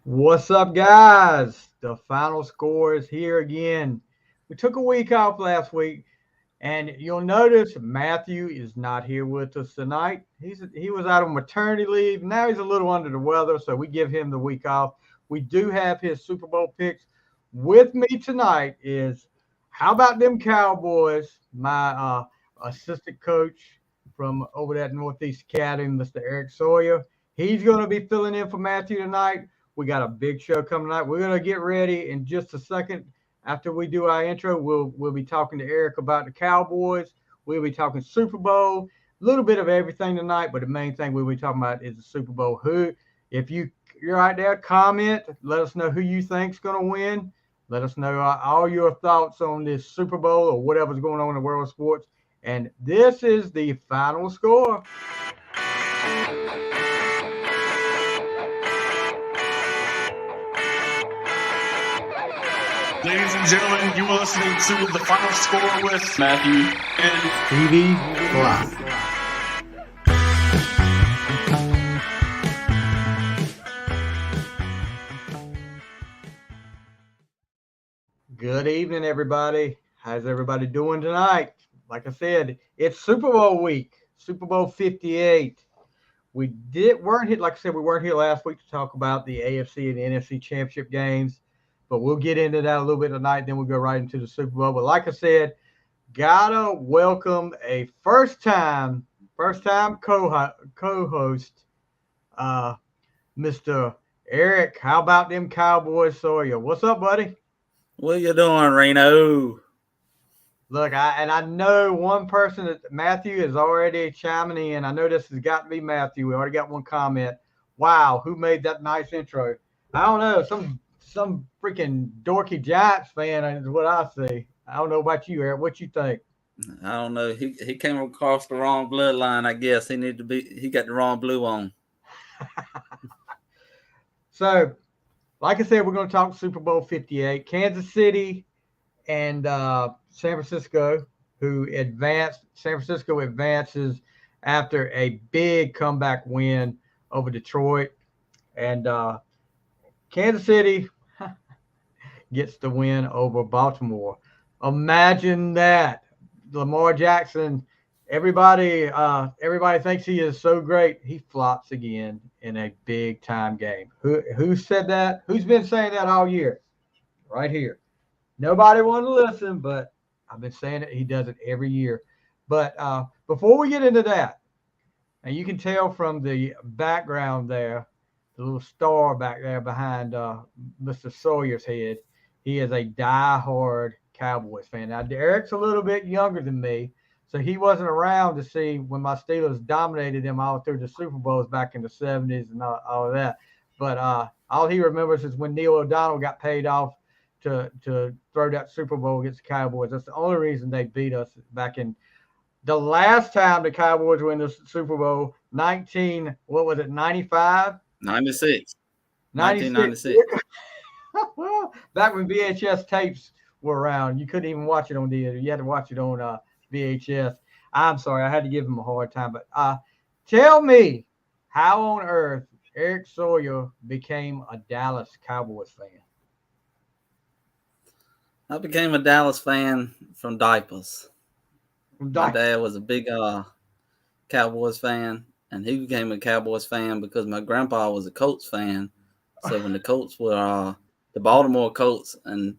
What's up, guys? The final score is here again. We took a week off last week, and you'll notice Matthew is not here with us tonight. He was out on maternity leave. Now he's a little under the weather, so we give him the week off. We do have his Super Bowl picks. With me tonight is how about them Cowboys? My assistant coach from over at Northeast Academy, Mr. Eric Sawyer. He's going to be filling in for Matthew tonight. We got a big show coming up. We're gonna get ready in just a second. After we do our intro, we'll be talking to Eric about the Cowboys. We'll be talking Super Bowl, a little bit of everything tonight, but the main thing we'll be talking about is the Super Bowl. If you're out there, comment. Let us know who you think's gonna win. Let us know all your thoughts on this Super Bowl or whatever's going on in the world of sports. And this is the final score. Ladies and gentlemen, you are listening to The Final Score with Matthew and Stevie Fly. Good evening, everybody. How's everybody doing tonight? Like I said, it's Super Bowl week, Super Bowl 58. We weren't here, like I said, we weren't here last week to talk about the AFC and the NFC championship games, but we'll get into that a little bit tonight. Then we'll go right into the Super Bowl. But like I said, gotta welcome a first-time co-host, Mr. Eric. How about them Cowboys, Sawyer? What's up, buddy? What you doing, Reno? Look, I know one person that Matthew is already chiming in. I know this has got to be Matthew. We already got one comment. Wow, who made that nice intro? I don't know. Some freaking dorky Giants fan is what I see. I don't know about you, Eric. What you think? I don't know. He came across the wrong bloodline, I guess. He got the wrong blue on. So, like I said, we're going to talk Super Bowl 58. Kansas City and San Francisco, who advanced. San Francisco advances after a big comeback win over Detroit. And Kansas City gets the win over Baltimore. Imagine that. Lamar Jackson, everybody thinks he is so great. He flops again in a big time game. Who said that? Who's been saying that all year? Right here. Nobody wanted to listen, but I've been saying it. He does it every year. But before we get into that, and you can tell from the background there, the little star back there behind Mr. Sawyer's head, he is a diehard Cowboys fan. Now, Derek's a little bit younger than me, so he wasn't around to see when my Steelers dominated them all through the Super Bowls back in the 70s and all of that. But all he remembers is when Neil O'Donnell got paid off to throw that Super Bowl against the Cowboys. That's the only reason they beat us back in the last time the Cowboys win the Super Bowl, 95? 96. 1996. Back when VHS tapes were around, you couldn't even watch it on DVD. You had to watch it on VHS. I'm sorry, I had to give him a hard time. But tell me, how on earth Eric Sawyer became a Dallas Cowboys fan? I became a Dallas fan from diapers. My dad was a big Cowboys fan, and he became a Cowboys fan because my grandpa was a Colts fan. So when the Colts were the Baltimore Colts, and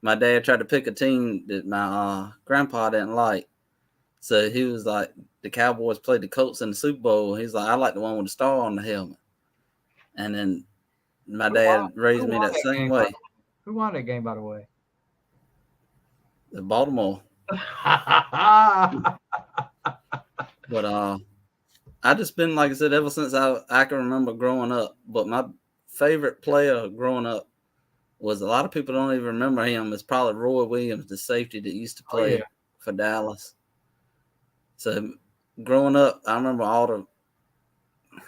my dad tried to pick a team that my grandpa didn't like, so he was like, the Cowboys played the Colts in the Super Bowl. He's like, I like the one with the star on the helmet. And then my dad raised me that same way. Who won that game, by the way? The Baltimore. But I just been, like I said, ever since I can remember growing up. But my favorite player growing up was, a lot of people don't even remember him. It's probably Roy Williams, the safety that used to play for Dallas. So growing up, I remember all the,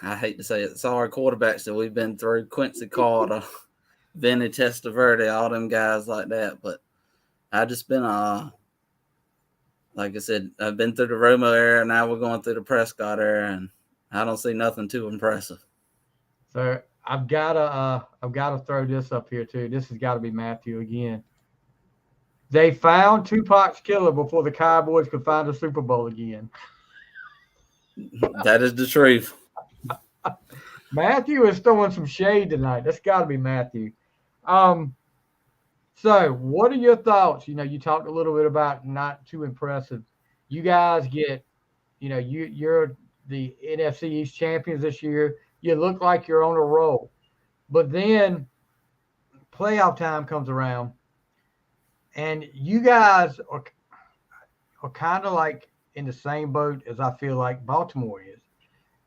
I hate to say it, sorry quarterbacks that we've been through. Quincy Carter, Vinny Testaverde, all them guys like that. But I just been like I said, I've been through the Romo era. Now we're going through the Prescott era, and I don't see nothing too impressive. So I've gotta throw this up here too. This has got to be Matthew again. They found Tupac's killer before the Cowboys could find a Super Bowl again. That is the truth. Matthew is throwing some shade tonight. That's got to be Matthew. So, what are your thoughts? You talked a little bit about not too impressive. You guys get, you're the NFC East champions this year. You look like you're on a roll. But then playoff time comes around, and you guys are kind of like in the same boat as I feel like Baltimore is.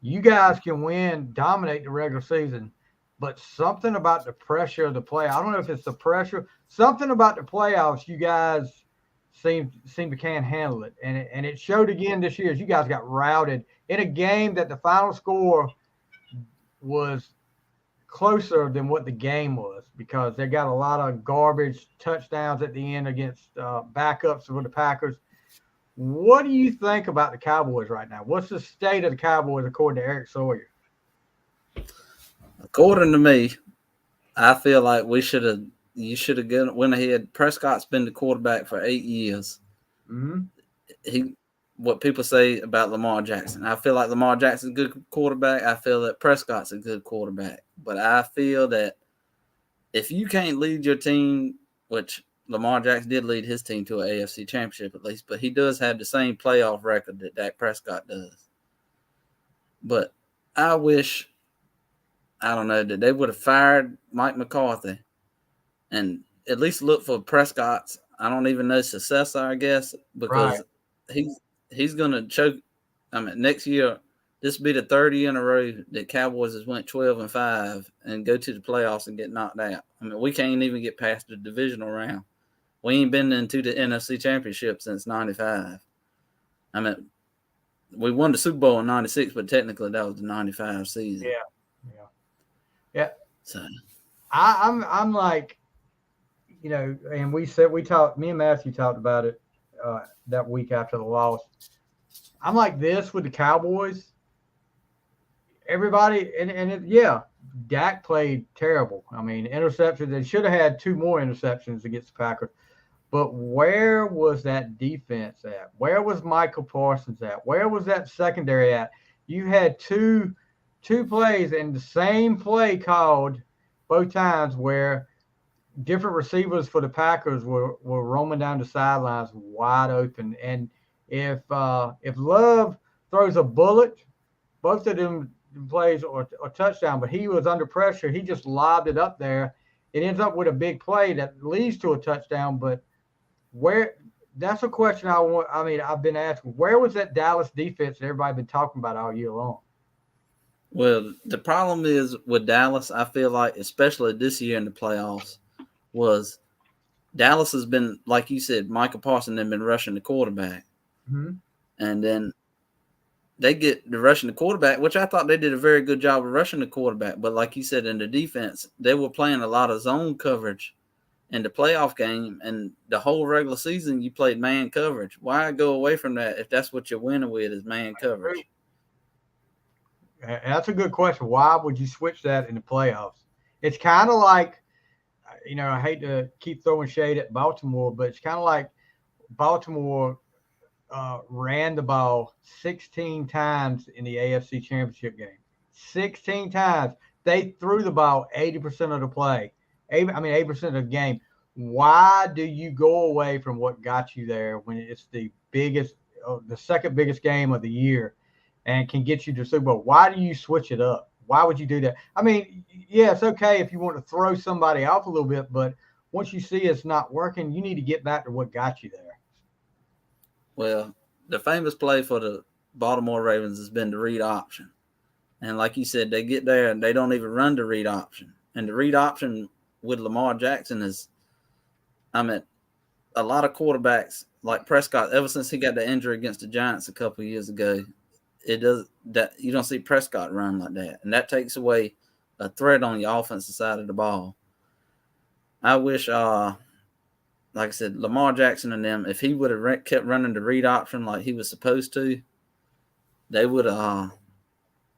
You guys can win, dominate the regular season, but something about the pressure of the play. I don't know if it's the pressure, something about the playoffs. You guys seem to can't handle it, and it showed again this year as you guys got routed in a game that the final score was closer than what the game was because they got a lot of garbage touchdowns at the end against backups for the Packers. What do you think about the Cowboys right now? What's the state of the Cowboys according to Eric Sawyer? According to me, I feel like you should have went ahead. Prescott's been the quarterback for 8 years. Mm-hmm. What people say about Lamar Jackson. I feel like Lamar Jackson's a good quarterback. I feel that Prescott's a good quarterback. But I feel that if you can't lead your team, which Lamar Jackson did lead his team to an AFC championship at least, but he does have the same playoff record that Dak Prescott does. But I wish, I don't know, that they would have fired Mike McCarthy and at least look for Prescott's, I don't even know, successor, I guess, because he's going to choke. I mean, next year, this will be the third year in a row that Cowboys has went 12-5 and go to the playoffs and get knocked out. I mean, we can't even get past the divisional round. We ain't been into the NFC Championship since 95. I mean, we won the Super Bowl in 96, but technically that was the 95 season. Yeah. So I'm like, and me and Matthew talked about it that week after the loss. I'm like this with the Cowboys. Everybody, Dak played terrible. I mean, interceptions. They should have had 2 more interceptions against the Packers. But where was that defense at? Where was Michael Parsons at? Where was that secondary at? You had two plays and the same play called both times where different receivers for the Packers were roaming down the sidelines wide open. And if Love throws a bullet, both of them plays or touchdown, but he was under pressure. He just lobbed it up there. It ends up with a big play that leads to a touchdown, but that's a question I've been asking. Where was that Dallas defense that everybody been talking about all year long? Well, the problem is with Dallas, I feel like, especially this year in the playoffs, was Dallas has been, like you said, Michael Parsons has been rushing the quarterback. Mm-hmm. And then they get the rushing the quarterback, which I thought they did a very good job of rushing the quarterback. But like you said, in the defense, they were playing a lot of zone coverage in the playoff game, and the whole regular season you played man coverage. Why go away from that if that's what you're winning with is man coverage? That's a good question. Why would you switch that in the playoffs? It's kind of like, I hate to keep throwing shade at Baltimore, but it's kind of like Baltimore ran the ball 16 times in the AFC Championship game. 16 times. They threw the ball 80% of the play. 80% of the game. Why do you go away from what got you there when it's the second biggest game of the year and can get you to Super Bowl? Why do you switch it up? Why would you do that? I mean, yeah, it's okay if you want to throw somebody off a little bit, but once you see it's not working, you need to get back to what got you there. Well, the famous play for the Baltimore Ravens has been the read option. And like you said, they get there and they don't even run the read option. And the read option with Lamar Jackson is, a lot of quarterbacks like Prescott, ever since he got the injury against the Giants a couple of years ago, you don't see Prescott run like that. And that takes away a threat on the offensive side of the ball. I wish, like I said, Lamar Jackson and them, if he would have kept running the read option like he was supposed to, they would have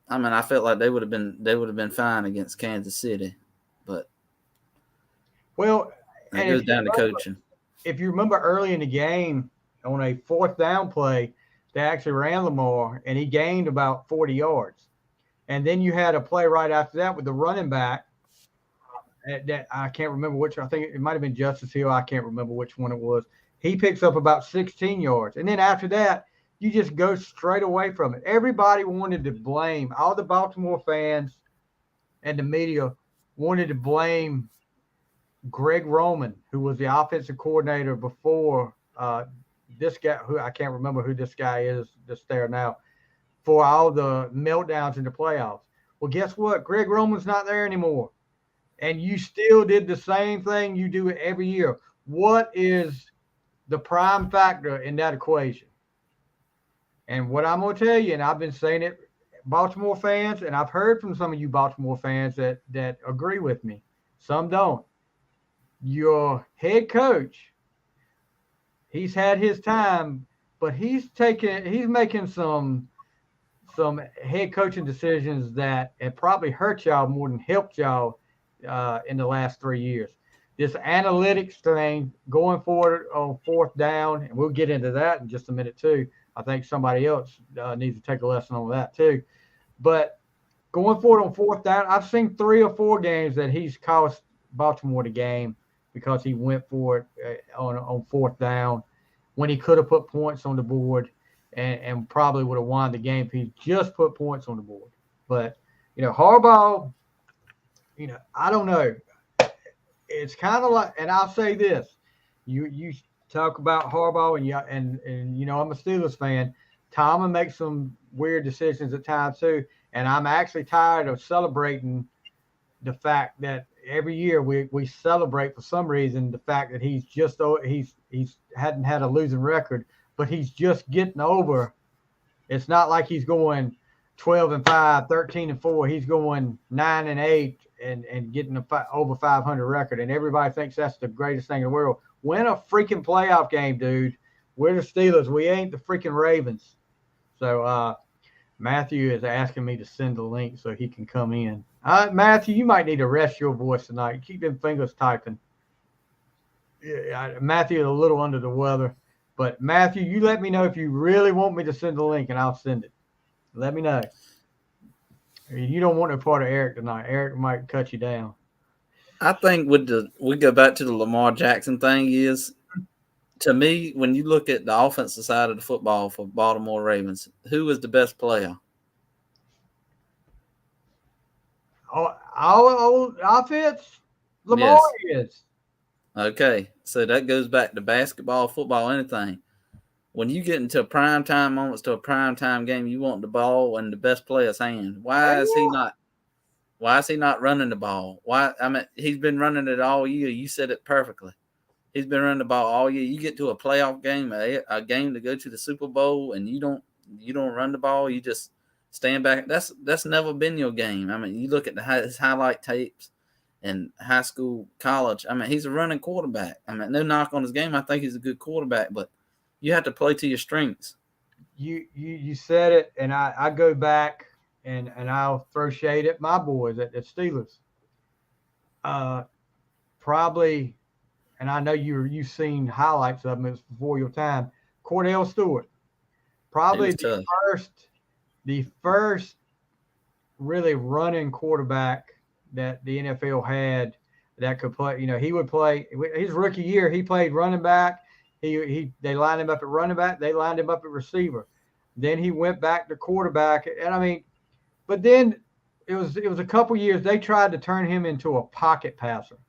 I mean, I felt like they would have been fine against Kansas City, but Well, it goes down to coaching. If you remember early in the game on a 4th down play, they actually ran Lamar and he gained about 40 yards. And then you had a play right after that with the running back that I can't remember which. I think it might have been Justice Hill. I can't remember which one it was. He picks up about 16 yards. And then after that, you just go straight away from it. Everybody wanted to blame, all the Baltimore fans and the media wanted to blame Greg Roman, who was the offensive coordinator before this guy, who I can't remember who this guy is that's there now, for all the meltdowns in the playoffs. Well, guess what? Greg Roman's not there anymore. And you still did the same thing you do every year. What is the prime factor in that equation? And what I'm going to tell you, and I've been saying it, Baltimore fans, and I've heard from some of you Baltimore fans that agree with me. Some don't. Your head coach, he's had his time, but he's making some head coaching decisions that have probably hurt y'all more than helped y'all in the last 3 years. This analytics thing going forward on 4th down, and we'll get into that in just a minute too. I think somebody else needs to take a lesson on that too. But going forward on 4th down, I've seen 3 or 4 games that he's cost Baltimore the game because he went for it on 4th down when he could have put points on the board and probably would have won the game if he just put points on the board. But, Harbaugh, I don't know. It's kind of like, and I'll say this, you talk about Harbaugh and I'm a Steelers fan. Tomlin makes some weird decisions at times too, and I'm actually tired of celebrating the fact that every year we celebrate for some reason the fact that he's hadn't had a losing record, but he's just getting over. It's not like he's going 12-5, 13-4. He's going 9-8 and getting over 500 record, and everybody thinks that's the greatest thing in the world. Win a freaking playoff game, dude. We're the Steelers. We ain't the freaking Ravens. So Matthew is asking me to send the link so he can come in. Matthew, you might need to rest your voice tonight. Keep them fingers typing. Matthew is a little under the weather. But, Matthew, you let me know if you really want me to send the link, and I'll send it. Let me know. You don't want no part of Eric tonight. Eric might cut you down. I think we go back to the Lamar Jackson thing is, to me, when you look at the offensive side of the football for Baltimore Ravens, who is the best player? Our offense, Lamar is. Okay, so that goes back to basketball, football, anything. When you get into primetime moments to a primetime game, you want the ball in the best player's hand. Why is he not running the ball? He's been running it all year. You said it perfectly. He's been running the ball all year. You get to a playoff game, a game to go to the Super Bowl, and you don't run the ball. You just stand back. That's never been your game. You look at his highlight tapes in high school, college. He's a running quarterback. No knock on his game. I think he's a good quarterback, but you have to play to your strengths. You said it, and I go back and I'll throw shade at my boys at the Steelers. Probably, and I know you've seen highlights of him. It was before your time. Cordell Stewart, probably the first really running quarterback that the NFL had that could play. He would play his rookie year. He played running back. They lined him up at running back. They lined him up at receiver. Then he went back to quarterback. And but then it was a couple years. They tried to turn him into a pocket passer,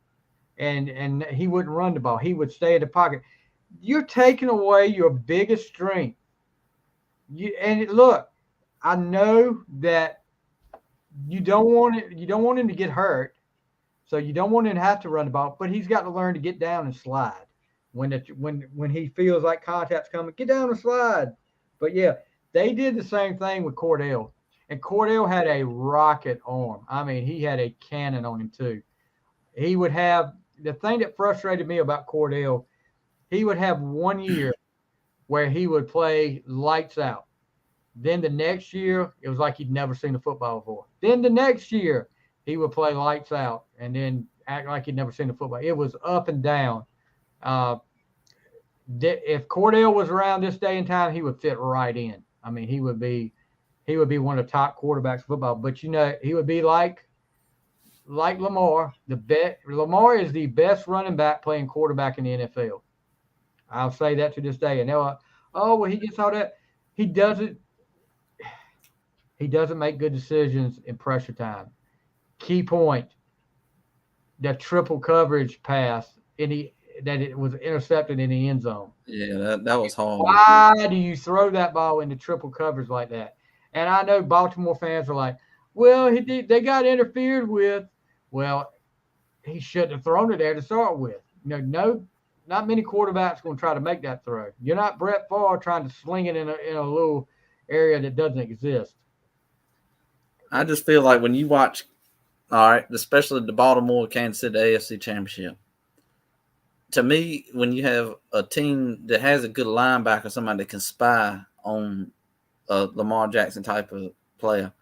and he wouldn't run the ball. He would stay in the pocket. You're taking away your biggest strength. Look, I know that you don't want it. You don't want him to get hurt, so you don't want him to have to run the ball. But he's got to learn to get down and slide when he feels like contact's coming. Get down and slide. But yeah, they did the same thing with Cordell, and Cordell had a rocket arm. He had a cannon on him too. He would have the thing that frustrated me about Cordell. He would have 1 year where he would play lights out. Then the next year, it was like he'd never seen a football before. Then the next year, he would play lights out and then act like he'd never seen a football. It was up and down. If Cordell was around this day and time, he would fit right in. I mean, he would be one of the top quarterbacks in football. But he would be like Lamar. Lamar is the best running back playing quarterback in the NFL. I'll say that to this day. And they're like, oh, well, he gets all that. He doesn't make good decisions in pressure time. Key point: the triple coverage pass that it was intercepted in the end zone. Yeah, that was hard. Why do you throw that ball into triple coverage like that? And I know Baltimore fans are like, well, they got interfered with. Well, he shouldn't have thrown it there to start with. No, not many quarterbacks going to try to make that throw. You're not Brett Favre trying to sling it in a little area that doesn't exist. I just feel like when you watch, all right, especially the Baltimore Kansas City AFC Championship, to me, when you have a team that has a good linebacker, somebody that can spy on a Lamar Jackson type of player,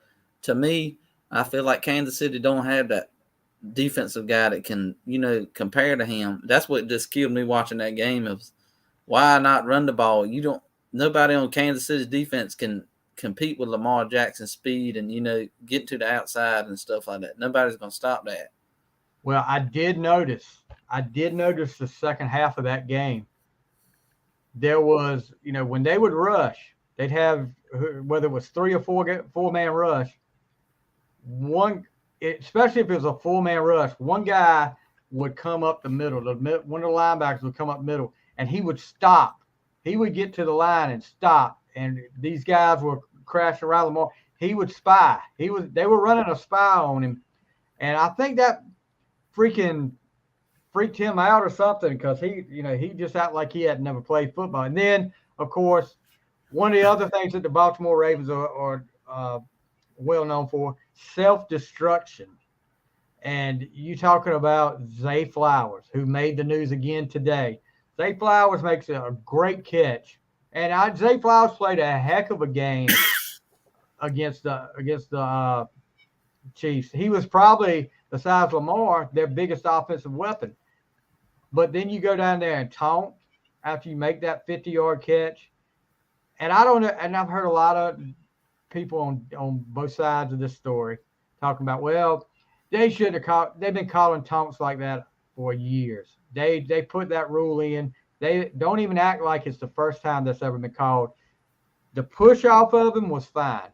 to me, I feel like Kansas City don't have that defensive guy that can, compare to him. That's what just killed me watching that game. Is why not run the ball? Nobody on Kansas City's defense can compete with Lamar Jackson's speed and, get to the outside and stuff like that. Nobody's going to stop that. Well, I did notice the second half of that game. There was, when they would rush, they'd have, whether it was 3 or 4-man rush, especially if it was a 4-man rush, one guy would come up the middle. One of the linebackers would come up middle, and he would stop. He would get to the line and stop, and these guys were crashing around Lamar. He would spy. They were running a spy on him, and I think that freaking freaked him out or something because he just acted like he had never played football. And then, of course, one of the other things that the Baltimore Ravens are well known for, self-destruction. And you talking about Zay Flowers, who made the news again today. Zay Flowers makes a great catch. And Zay Flowers played a heck of a game against the Chiefs. He was probably, besides Lamar, their biggest offensive weapon. But then you go down there and taunt after you make that 50-yard catch. And I don't know, and I've heard a lot of people on both sides of this story talking about, well, they've been calling taunts like that for years. They put that rule in. They don't even act like it's the first time that's ever been called. The push off of him was fine.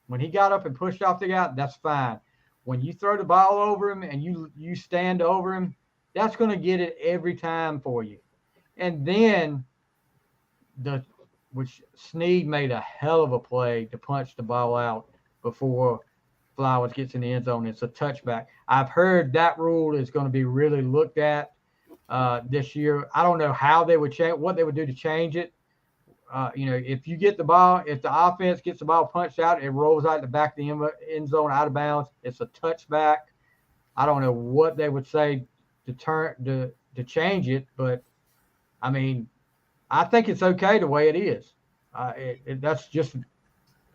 When he got up and pushed off the guy, that's fine. When you throw the ball over him and you stand over him, that's going to get it every time for you. And then which Snead made a hell of a play to punch the ball out before Flowers gets in the end zone. It's a touchback. I've heard that rule is going to be really looked at this year. I don't know how they would change, what they would do to change it. If you get the ball, if the offense gets the ball punched out, it rolls out the back of the end zone out of bounds. It's a touchback. I don't know what they would say to change it, but I mean, I think it's okay the way it is. That's just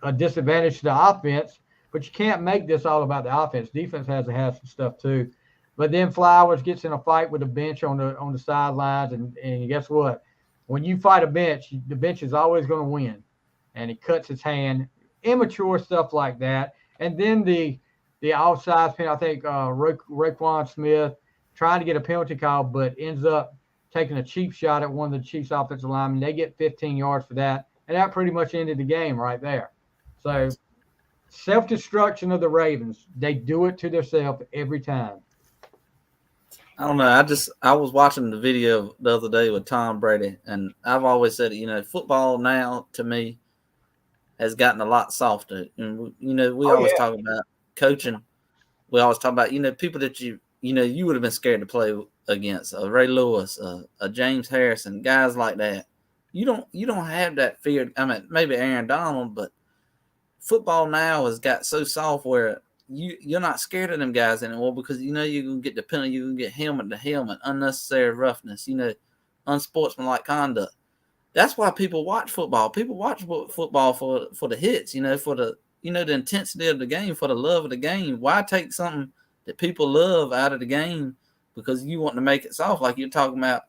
a disadvantage to the offense, but you can't make this all about the offense. Defense has to have some stuff too. But then Flowers gets in a fight with the bench on the sidelines, and guess what? When you fight a bench, the bench is always going to win. And he cuts his hand, immature stuff like that. And then the offside penalty, I think Raekwon Smith trying to get a penalty call, but ends up taking a cheap shot at one of the Chiefs' offensive linemen. They get 15 yards for that, and that pretty much ended the game right there. So self-destruction of the Ravens, they do it to themselves every time. I don't know. I was watching the video the other day with Tom Brady, and I've always said, football now to me has gotten a lot softer. And we always talk about coaching. We always talk about people that you would have been scared to play against, Ray Lewis, a James Harrison, guys like that. You don't have that fear. I mean, maybe Aaron Donald, but football now has got so soft where you're not scared of them guys anymore because you're gonna get the penalty, you're gonna get helmet to helmet, unnecessary roughness, unsportsmanlike conduct. That's why people watch football. People watch football for the hits, for the the intensity of the game, for the love of the game. Why take something that people love out of the game because you want to make it soft, like you're talking about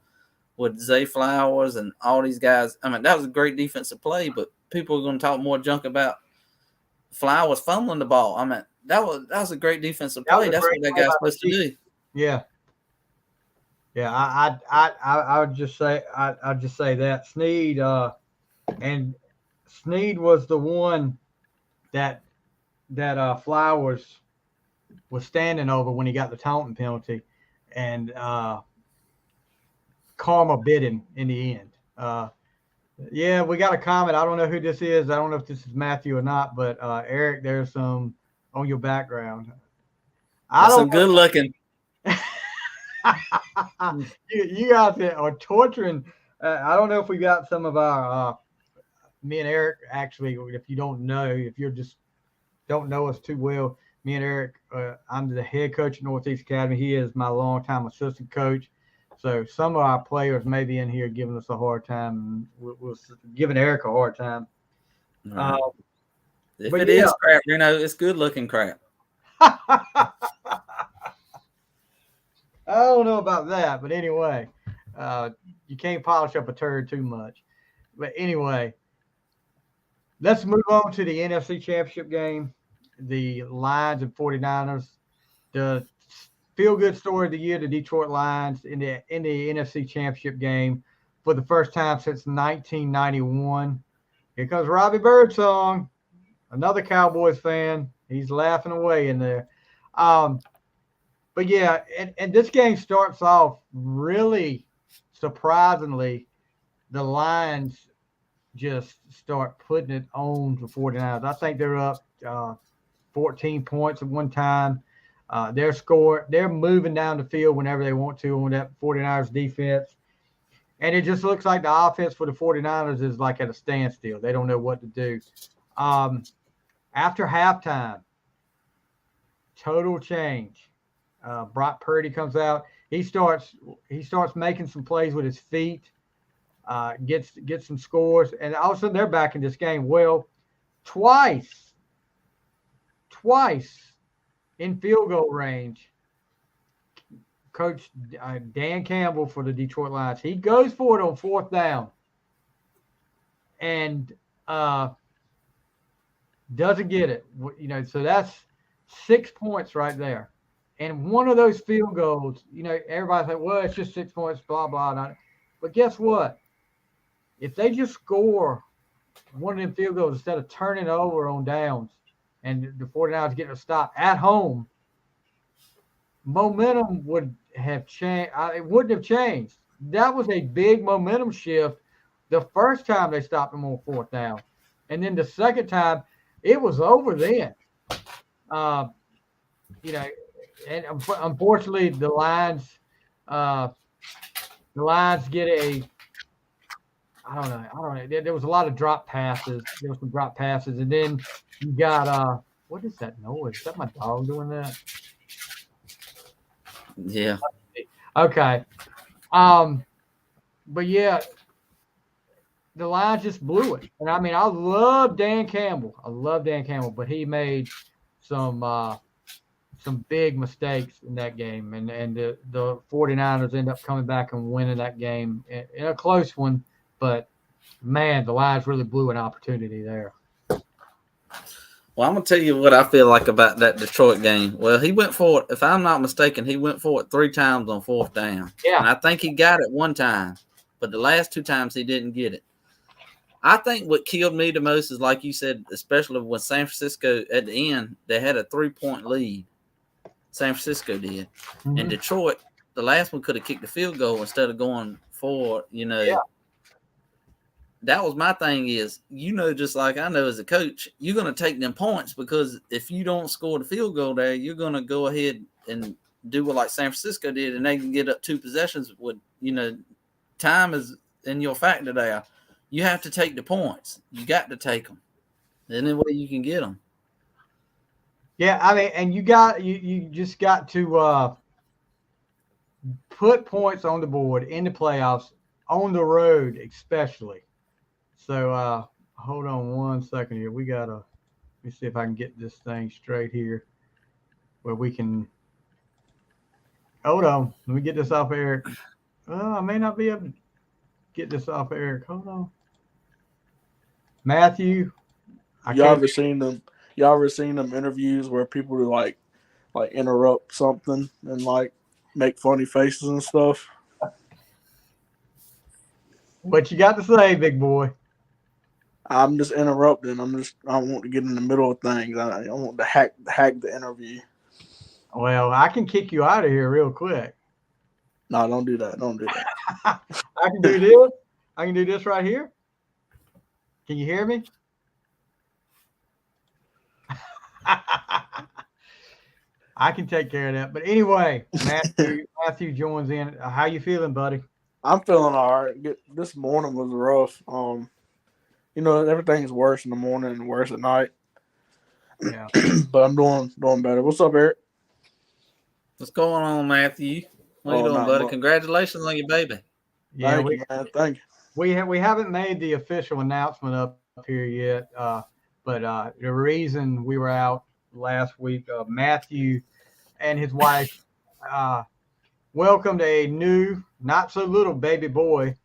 with Zay Flowers and all these guys? I mean, that was a great defensive play, but people are going to talk more junk about Flowers fumbling the ball. I mean, that was a great defensive play. That's what that guy's supposed to do. Yeah. Yeah, I would just say I'd just say that Snead and Snead was the one that Flowers was standing over when he got the taunting penalty, and karma bit him in the end. Yeah, we got a comment. I don't know who this is. I don't know if this is Matthew or not, but Eric, there's some on your background. That's some good looking. You guys are torturing. I don't know if we got some of our me and Eric, actually, if you don't know, if you just don't know us too well, me and Eric, I'm the head coach at Northeast Academy. He is my longtime assistant coach. So some of our players may be in here giving us a hard time. We're giving Eric a hard time. Right. If it is crap, it's good looking crap. I don't know about that, but anyway, you can't polish up a turd too much. But anyway, let's move on to the NFC Championship game. The Lions and 49ers. The feel-good story of the year, the Detroit Lions in the NFC Championship game for the first time since 1991. Here comes Robbie Birdsong, another Cowboys fan. He's laughing away in there. But yeah, and this game starts off really surprisingly. The Lions just start putting it on the 49ers. I think they're up 14 points at one time. They're moving down the field whenever they want to on that 49ers defense. And it just looks like the offense for the 49ers is like at a standstill. They don't know what to do. After halftime, total change. Brock Purdy comes out. He starts making some plays with his feet, gets some scores, and all of a sudden they're back in this game. Well, twice in field goal range, Coach Dan Campbell for the Detroit Lions, he goes for it on fourth down and doesn't get it. So that's 6 points right there. And one of those field goals, everybody's like, well, it's just 6 points, blah, blah, blah. But guess what? If they just score one of them field goals instead of turning over on downs and the 49ers getting a stop at home, momentum would have changed. It wouldn't have changed. That was a big momentum shift the first time they stopped them on fourth down. And then the second time, it was over then. And unfortunately, the Lions get a. I don't know. There was a lot of drop passes. There were some drop passes, and then you got what is that noise? Is that my dog doing that? Yeah. Okay. But yeah, the Lions just blew it. And I mean, I love Dan Campbell. But he made some big mistakes in that game, and the 49ers end up coming back and winning that game in a close one. But man, the Lions really blew an opportunity there. Well, I'm going to tell you what I feel like about that Detroit game. Well, he went for it. If I'm not mistaken, he went for it 3 times on fourth down. Yeah. And I think he got it one time, but the last 2 times he didn't get it. I think what killed me the most is, like you said, especially when San Francisco at the end, they had a 3-point lead. San Francisco did. Mm-hmm. And Detroit, the last one could have kicked the field goal instead of going for, Yeah. That was my thing is, just like I know as a coach, you're going to take them points because if you don't score the field goal there, you're going to go ahead and do what like San Francisco did, and they can get up 2 possessions with, time is in your factor there. You have to take the points. You got to take them. Any way you can get them. Yeah, I mean, and you just got to put points on the board in the playoffs, on the road especially. So hold on 1 second here. Let me see if I can get this thing straight here where we can. Hold on. Let me get this off Eric. I may not be able to get this off Eric. Hold on. Matthew, I Y'all can't. ever seen them? Y'all ever seen them interviews where people will like interrupt something and like make funny faces and stuff? What you got to say, big boy? I'm just interrupting. I want to get in the middle of things. I want to hack the interview. Well, I can kick you out of here real quick. No, don't do that. Don't do that. I can do this. I can do this right here. Can you hear me? I can take care of that. But anyway, Matthew joins in. How you feeling, buddy? I'm feeling all right. This morning was rough. Everything's worse in the morning and worse at night. Yeah. But I'm doing better. What's up, Eric? What's going on, Matthew? What you doing, buddy? Much. Congratulations on your baby. Yeah, Thank you, man. Thank you. We haven't made the official announcement up here yet. But the reason we were out last week, Matthew and his wife welcomed a new, not so little baby boy.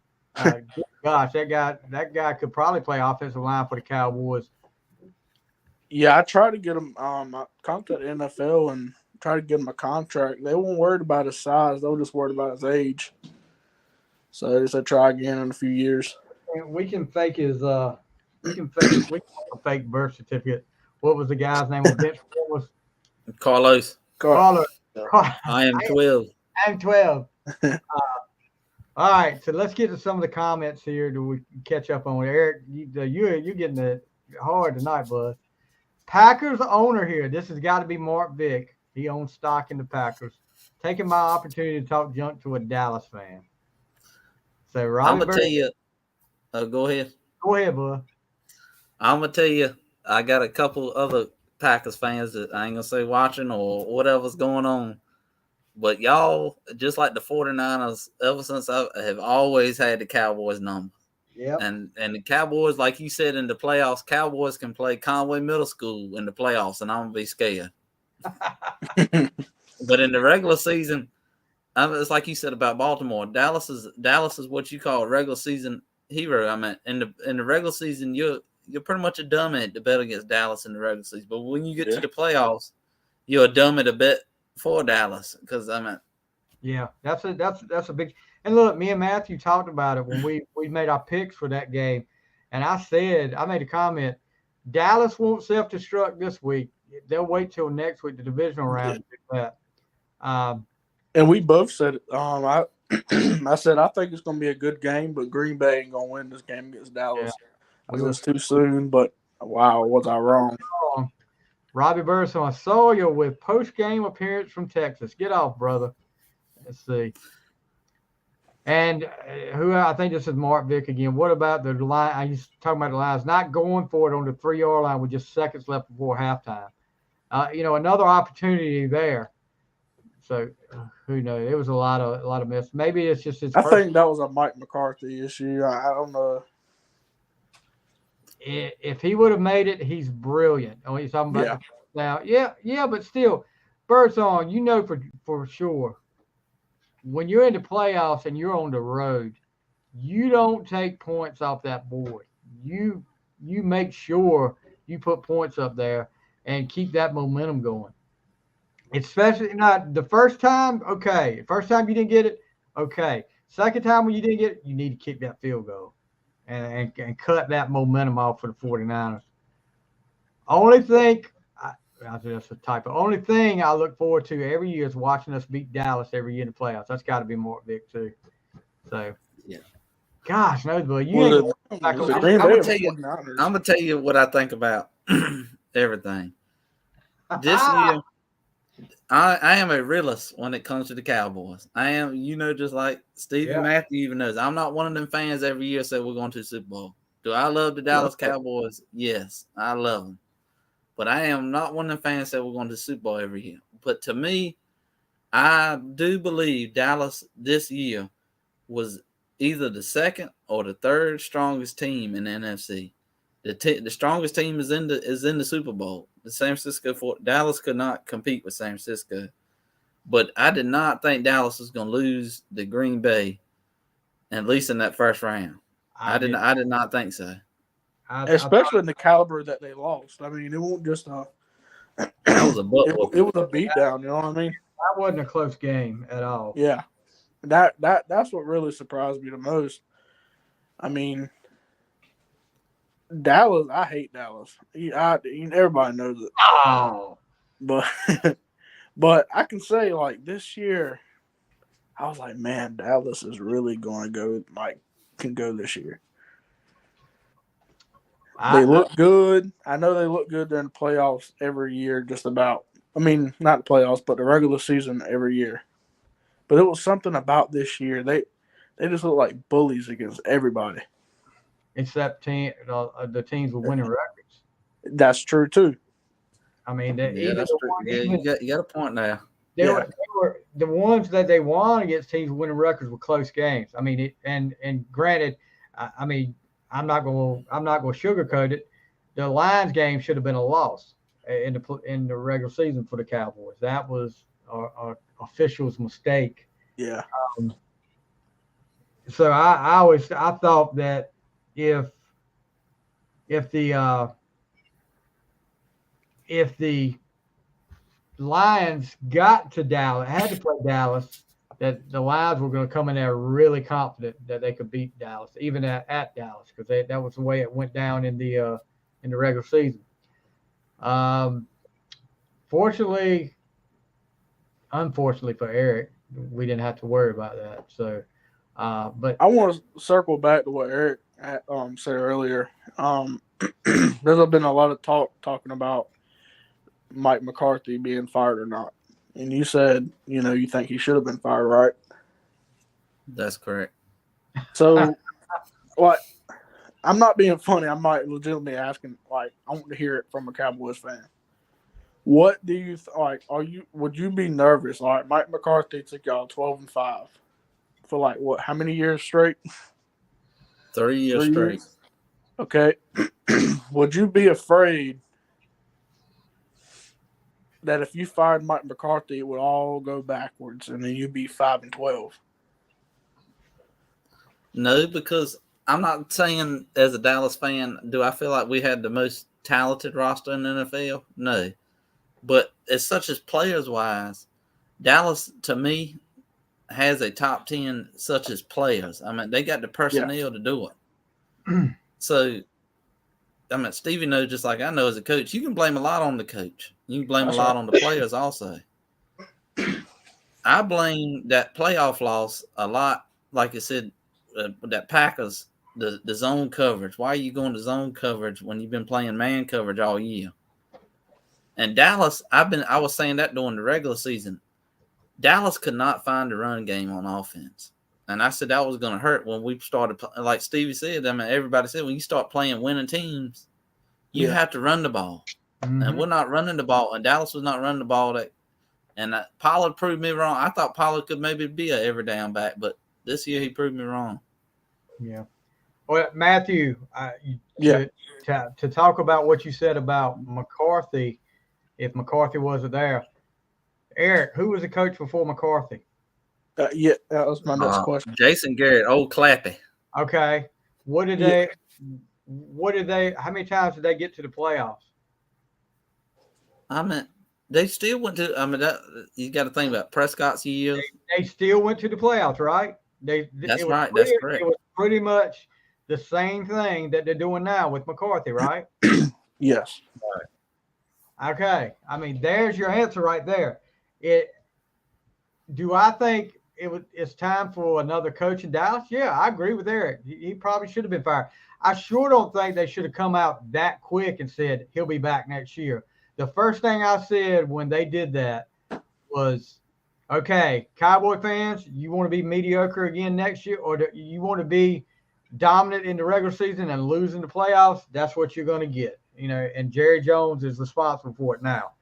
Gosh, that guy could probably play offensive line for the Cowboys. Yeah, I tried to get him. I contacted NFL and tried to get him a contract. They weren't worried about his size; they were just worried about his age. So they said try again in a few years. We can fake his. We can fake birth certificate. What was the guy's name on bench? What was Carlos. Carlos. I am 12. I'm 12. All right, so let's get to some of the comments here. Do we catch up on Eric? You're getting it hard tonight, bud. Packers owner here. This has got to be Mark Vick. He owns stock in the Packers. Taking my opportunity to talk junk to a Dallas fan. So, I'm gonna tell you. Go ahead. Go ahead, bud. I'm gonna tell you. I got a couple other Packers fans that I ain't gonna say watching or whatever's going on. But y'all, just like the 49ers, ever since I have always had the Cowboys number. Yeah. And the Cowboys, like you said in the playoffs, Cowboys can play Conway Middle School in the playoffs, and I'm gonna be scared. But in the regular season, it's like you said about Baltimore. Dallas is what you call a regular season hero. I mean, in the regular season, you're pretty much a dummy to bet against Dallas in the regular season. But when you get to the playoffs, you're a dummy to bet for Dallas because yeah, that's a big. And look, me and Matthew talked about it when we made our picks for that game, and I made a comment. Dallas won't self-destruct this week. They'll wait till next week, the divisional round, to do that. And we both said it. I said I think it's going to be a good game, but Green Bay ain't going to win this game against Dallas. Yeah. It was too soon, but wow, was I wrong? Robbie Burson, I saw you with post-game appearance from Texas. Get off, brother. Let's see. And I think this is Mark Vick again. What about the line? I used to talk about the lines not going for it on the 3-yard line with just seconds left before halftime. Another opportunity there. So who knows? It was a lot of miss. Maybe it's just his. I think that was a Mike McCarthy issue. I don't know. If he would have made it, he's brilliant. Oh, he's talking about now. Yeah, but still, Birdsong, for sure. When you're in the playoffs and you're on the road, you don't take points off that board. You make sure you put points up there and keep that momentum going. Especially not the first time, okay. First time you didn't get it, okay. Second time when you didn't get it, you need to kick that field goal and cut that momentum off for the 49ers. Only thing I look forward to every year is watching us beat Dallas every year in the playoffs. That's got to be Mark Vick too. So, yeah. Gosh, no, boy, I'm gonna tell you what I think about everything. This year, I am a realist when it comes to the Cowboys. I am, just like Stevie Matthew even knows. I'm not one of them fans every year say we're going to the Super Bowl. Do I love the Dallas Cowboys? Yes, I love them. But I am not one of them fans that we're going to the Super Bowl every year. But to me, I do believe Dallas this year was either the second or the third strongest team in the NFC. The strongest team is in the Super Bowl. The San Francisco Dallas could not compete with San Francisco, but I did not think Dallas was going to lose to Green Bay, at least in that first round. I did not think so. Especially in the caliber that they lost. I mean, it wasn't just a. That was a butt it was a beatdown. You know what I mean? That wasn't a close game at all. Yeah, that's what really surprised me the most. I mean, Dallas. I hate Dallas. Everybody knows it. Oh, but I can say like this year, I was like, man, Dallas is really going to go. Like, can go this year. They look good. I know they look good during the playoffs every year, just about. I mean, not the playoffs, but the regular season every year. But it was something about this year. They just look like bullies against everybody. Except the teams with winning records. That's true, too. I mean, that's true. You got a point now. They were the ones that they won against teams with winning records were close games. I mean, and granted, I mean, I'm not going to sugarcoat it. The Lions game should have been a loss in the regular season for the Cowboys. That was our official's mistake. Yeah. So I thought that if the Lions got to Dallas, had to play Dallas, that the Lions were going to come in there really confident that they could beat Dallas, even at Dallas, because that was the way it went down in the regular season. Unfortunately for Eric, we didn't have to worry about that. So, but I want to circle back to what Eric said earlier. There's been a lot of talking about Mike McCarthy being fired or not. And you said, you think he should have been fired, right? That's correct. So, what? I'm not being funny. I'm like legitimately asking. Like, I want to hear it from a Cowboys fan. What do you like? Would you be nervous? Like, Mike McCarthy took y'all 12-5 for like what? How many years straight? 3 years straight. Okay. Would you be afraid that if you fired Mike McCarthy, it would all go backwards, and then you'd be 5-12? No, because I'm not saying as a Dallas fan, do I feel like we had the most talented roster in the NFL? No. But as such as players-wise, Dallas, to me, has a top 10 such as players. I mean, they got the personnel to do it. So, I mean, Stevie knows just like I know as a coach, you can blame a lot on the coach. You can blame a lot on the players also. I blame that playoff loss a lot, like I said, that Packers, the zone coverage. Why are you going to zone coverage when you've been playing man coverage all year? And Dallas, I was saying that during the regular season. Dallas could not find the run game on offense. And I said that was going to hurt when we started, like Stevie said, I mean, everybody said, when you start playing winning teams, you have to run the ball. Mm-hmm. And we're not running the ball. And Dallas was not running the ball. And Pollard proved me wrong. I thought Pollard could maybe be a every down back, but this year he proved me wrong. Yeah. Well, Matthew, to talk about what you said about McCarthy, if McCarthy wasn't there, Eric, who was the coach before McCarthy? That was my next question. Jason Garrett, old Clappy. Okay. How many times did they get to the playoffs? I mean, they still went to, you got to think about Prescott's years. They still went to the playoffs, right? That's right. That's correct. It was pretty much the same thing that they're doing now with McCarthy, right? Yes. Okay. I mean, there's your answer right there. Do I think it's time for another coach in Dallas? Yeah, I agree with Eric. He probably should have been fired. I sure don't think they should have come out that quick and said he'll be back next year. The first thing I said when they did that was, okay, Cowboy fans, you want to be mediocre again next year, or do you want to be dominant in the regular season and lose in the playoffs? That's what you're going to get. And Jerry Jones is responsible for it now.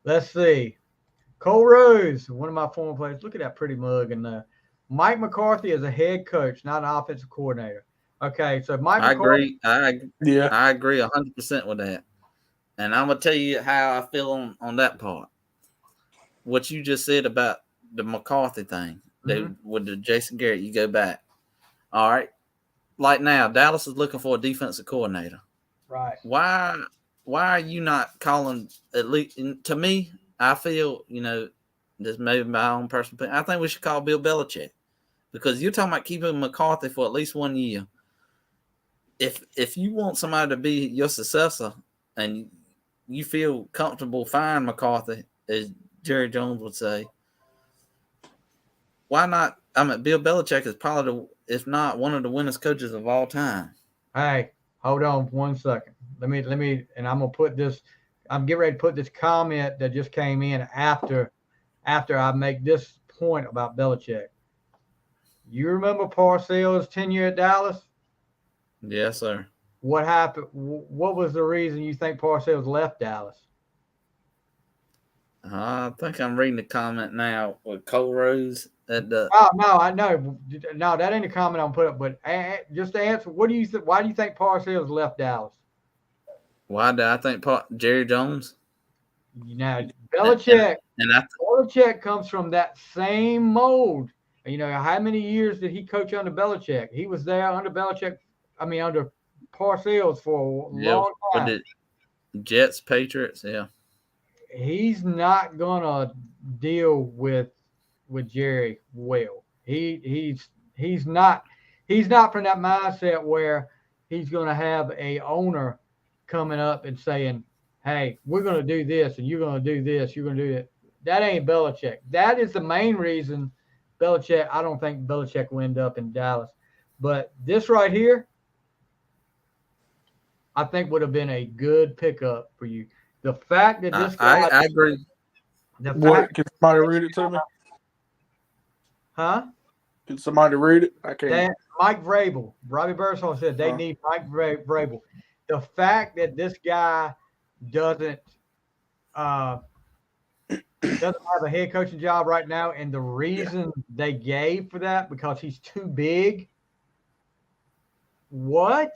Let's see. Cole Rose, one of my former players. Look at that pretty mug. And Mike McCarthy is a head coach, not an offensive coordinator. Okay, so Mike I McCarthy. agree. I agree 100% with that. And I'm gonna tell you how I feel on that part. What you just said about the McCarthy thing, with the Jason Garrett, you go back. All right, like now, Dallas is looking for a defensive coordinator. Right. Why are you not calling, at least to me? I feel, this may be my own personal opinion. I think we should call Bill Belichick, because you're talking about keeping McCarthy for at least 1 year. If you want somebody to be your successor and you feel comfortable firing McCarthy, as Jerry Jones would say, why not? I mean, Bill Belichick is probably, if not one of the winningest coaches of all time. Hey, hold on 1 second. Let me, and I'm gonna put this. I'm getting ready to put this comment that just came in after I make this point about Belichick. You remember Parcells' tenure at Dallas? Yes, sir. What happened? What was the reason you think Parcells left Dallas? I think I'm reading the comment now with Cole Rose at the. Oh no, I know. No, that ain't a comment I'm put up. But just to answer, what do you why do you think Parcells left Dallas? Why do I think Jerry Jones? Belichick. And Belichick comes from that same mold. How many years did he coach under Belichick? He was there under Belichick. Under Parcells for a long time. With the Jets, Patriots, yeah. He's not gonna deal with Jerry well. He's not from that mindset where he's gonna have a owner coming up and saying, "Hey, we're gonna do this, and you're gonna do this. You're gonna do it." That ain't Belichick. That is the main reason Belichick. I don't think Belichick will end up in Dallas, but this right here, I think would have been a good pickup for you. The fact that this guy, I agree. Can somebody read it to me? Huh? Can somebody read it? I can't. Mike Vrabel. Robbie Birdsong said they need Mike Vrabel. The fact that this guy doesn't have a head coaching job right now, and the reason they gave for that because he's too big. What?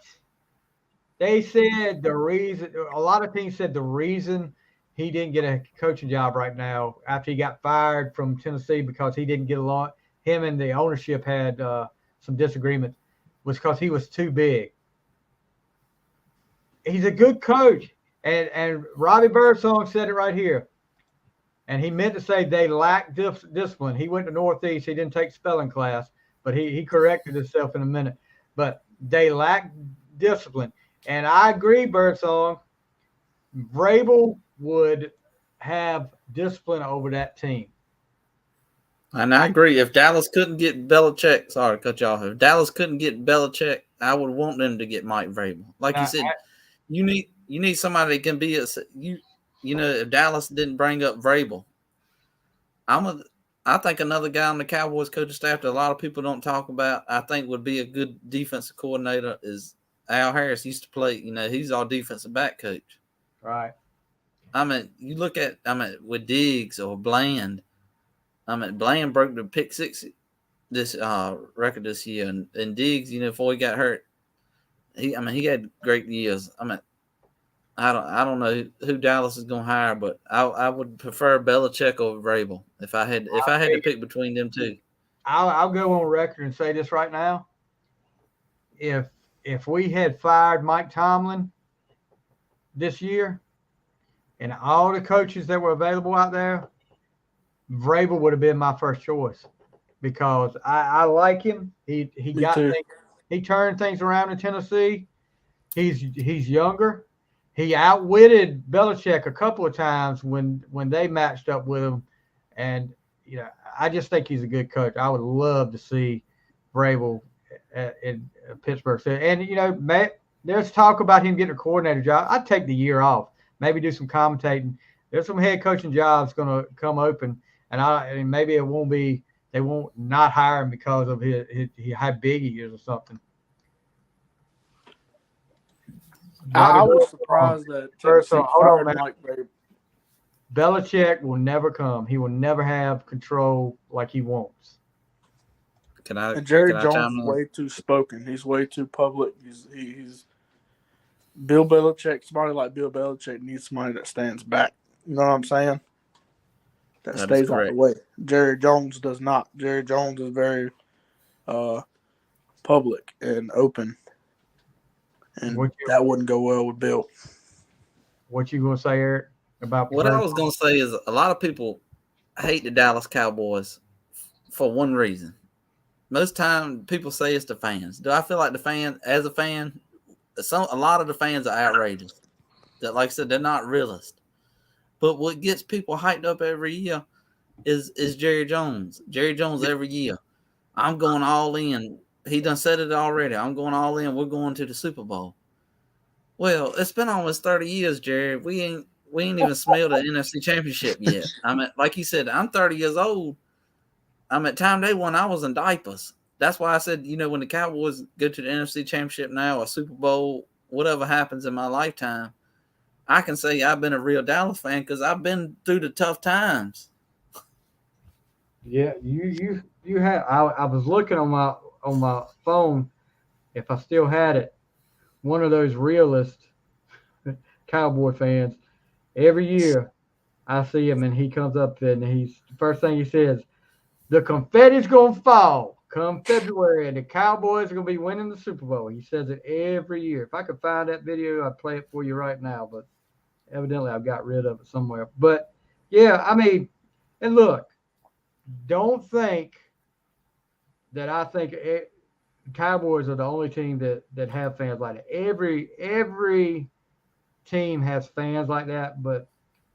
They said the reason, a lot of teams said the reason he didn't get a coaching job right now after he got fired from Tennessee because he didn't get along, him and the ownership had some disagreements, was because he was too big. He's a good coach. And Robbie Birdsong said it right here. And he meant to say they lack discipline. He went to Northeast. He didn't take spelling class, but he corrected himself in a minute. But they lack discipline. And I agree, Birdsong. Vrabel would have discipline over that team. And I agree. If Dallas couldn't get Belichick, sorry to cut you off. If Dallas couldn't get Belichick, I would want them to get Mike Vrabel. Like you said, you need somebody that can be if Dallas didn't bring up Vrabel, I think another guy on the Cowboys coaching staff that a lot of people don't talk about, I think would be a good defensive coordinator is Al Harris. Used to play, he's our defensive back coach. Right. You look at, with Diggs or Bland. Bland broke the pick six this record this year, and Diggs, before he got hurt, he had great years. I don't know who Dallas is going to hire, but I would prefer Belichick over Vrabel if I had to pick between them two. I'll go on record and say this right now. If we had fired Mike Tomlin this year and all the coaches that were available out there, Vrabel would have been my first choice because I like him. He turned things around in Tennessee. He's younger. He outwitted Belichick a couple of times when they matched up with him. And, I just think he's a good coach. I would love to see Vrabel in Pittsburgh. And, Matt, there's talk about him getting a coordinator job. I'd take the year off, maybe do some commentating. There's some head coaching jobs going to come open. And maybe it won't be, they won't not hire him because of how big he is or something. I was surprised that Tennessee fired Mike Vrabel. Belichick will never come. He will never have control like he wants. And Jerry Jones chime is in? way too spoken. He's way too public. He's Bill Belichick. Somebody like Bill Belichick needs somebody that stands back. You know what I'm saying? That stays out the way. Jerry Jones does not. Jerry Jones is very public and open, and that wouldn't go well with Bill. What you gonna say, Eric? About what I was gonna say is a lot of people hate the Dallas Cowboys for one reason. Most time people say it's the fans. Do I feel like as a fan, a lot of the fans are outrageous. That, like I said, they're not realist. But what gets people hyped up every year is Jerry Jones. Jerry Jones every year. I'm going all in. He done said it already. I'm going all in. We're going to the Super Bowl. Well, it's been almost 30 years, Jerry. We ain't even smelled the NFC Championship yet. I mean, like you said, I'm 30 years old. At time they won, I was in diapers. That's why I said, when the Cowboys go to the NFC Championship now or Super Bowl, whatever happens in my lifetime, I can say I've been a real Dallas fan because I've been through the tough times. Yeah, you had. I was looking on my phone, if I still had it. One of those realist Cowboy fans. Every year, I see him and he comes up there and the first thing he says, "The confetti's gonna fall come February, and the Cowboys are gonna be winning the Super Bowl." He says it every year. If I could find that video, I'd play it for you right now, but evidently I've got rid of it somewhere. But yeah, I mean, and look, don't think that I think Cowboys are the only team that have fans like that. Every team has fans like that, but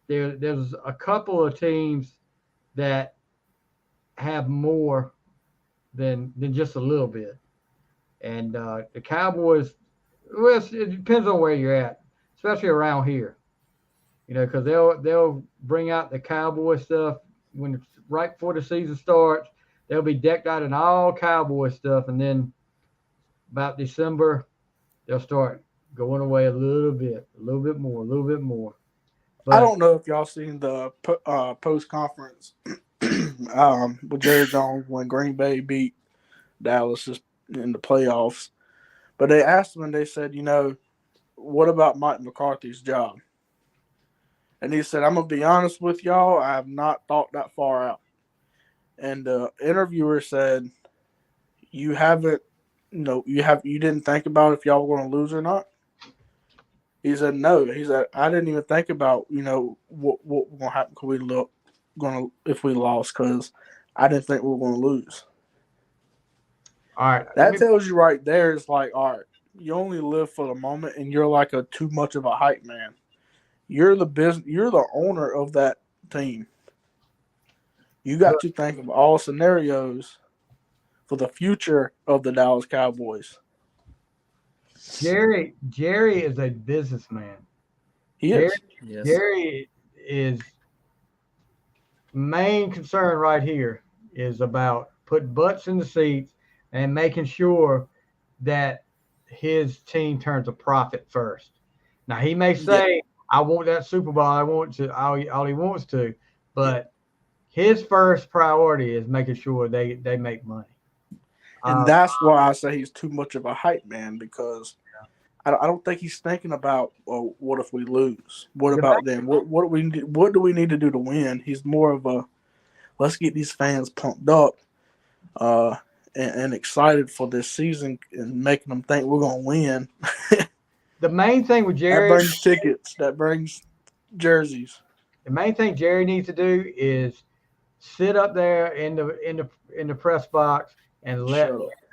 there's a couple of teams that have more than just a little bit. And the Cowboys, well, it depends on where you're at, especially around here. Because they'll bring out the Cowboy stuff when it's right before the season starts. They'll be decked out in all Cowboy stuff, and then about December, they'll start going away a little bit more. But I don't know if y'all seen the post conference with Jerry Jones when Green Bay beat Dallas in the playoffs, but they asked him and they said, what about Mike McCarthy's job? And he said, "I'm gonna be honest with y'all, I have not thought that far out." And the interviewer said, "You haven't, you didn't think about if y'all were going to lose or not?" He said, "No." He said, "I didn't even think about, what was going to happen if we lost, because I didn't think we were going to lose." All right, that tells you right there. It's like, all right, you only live for the moment, and you're like too much of a hype man. You're the owner of that team. You got to think of all scenarios for the future of the Dallas Cowboys. Jerry is a businessman. Jerry is main concern right here is about putting butts in the seats and making sure that his team turns a profit first. Now he may say, "I want that Super Bowl. I want to all he wants to," but his first priority is making sure they make money. And that's why I say he's too much of a hype man, because I don't think he's thinking about, what if we lose? What about them? What do we need to do to win? He's more of a, let's get these fans pumped up and excited for this season and making them think we're going to win. The main thing with Jerry, that brings tickets, that brings jerseys. The main thing Jerry needs to do is sit up there in the press box and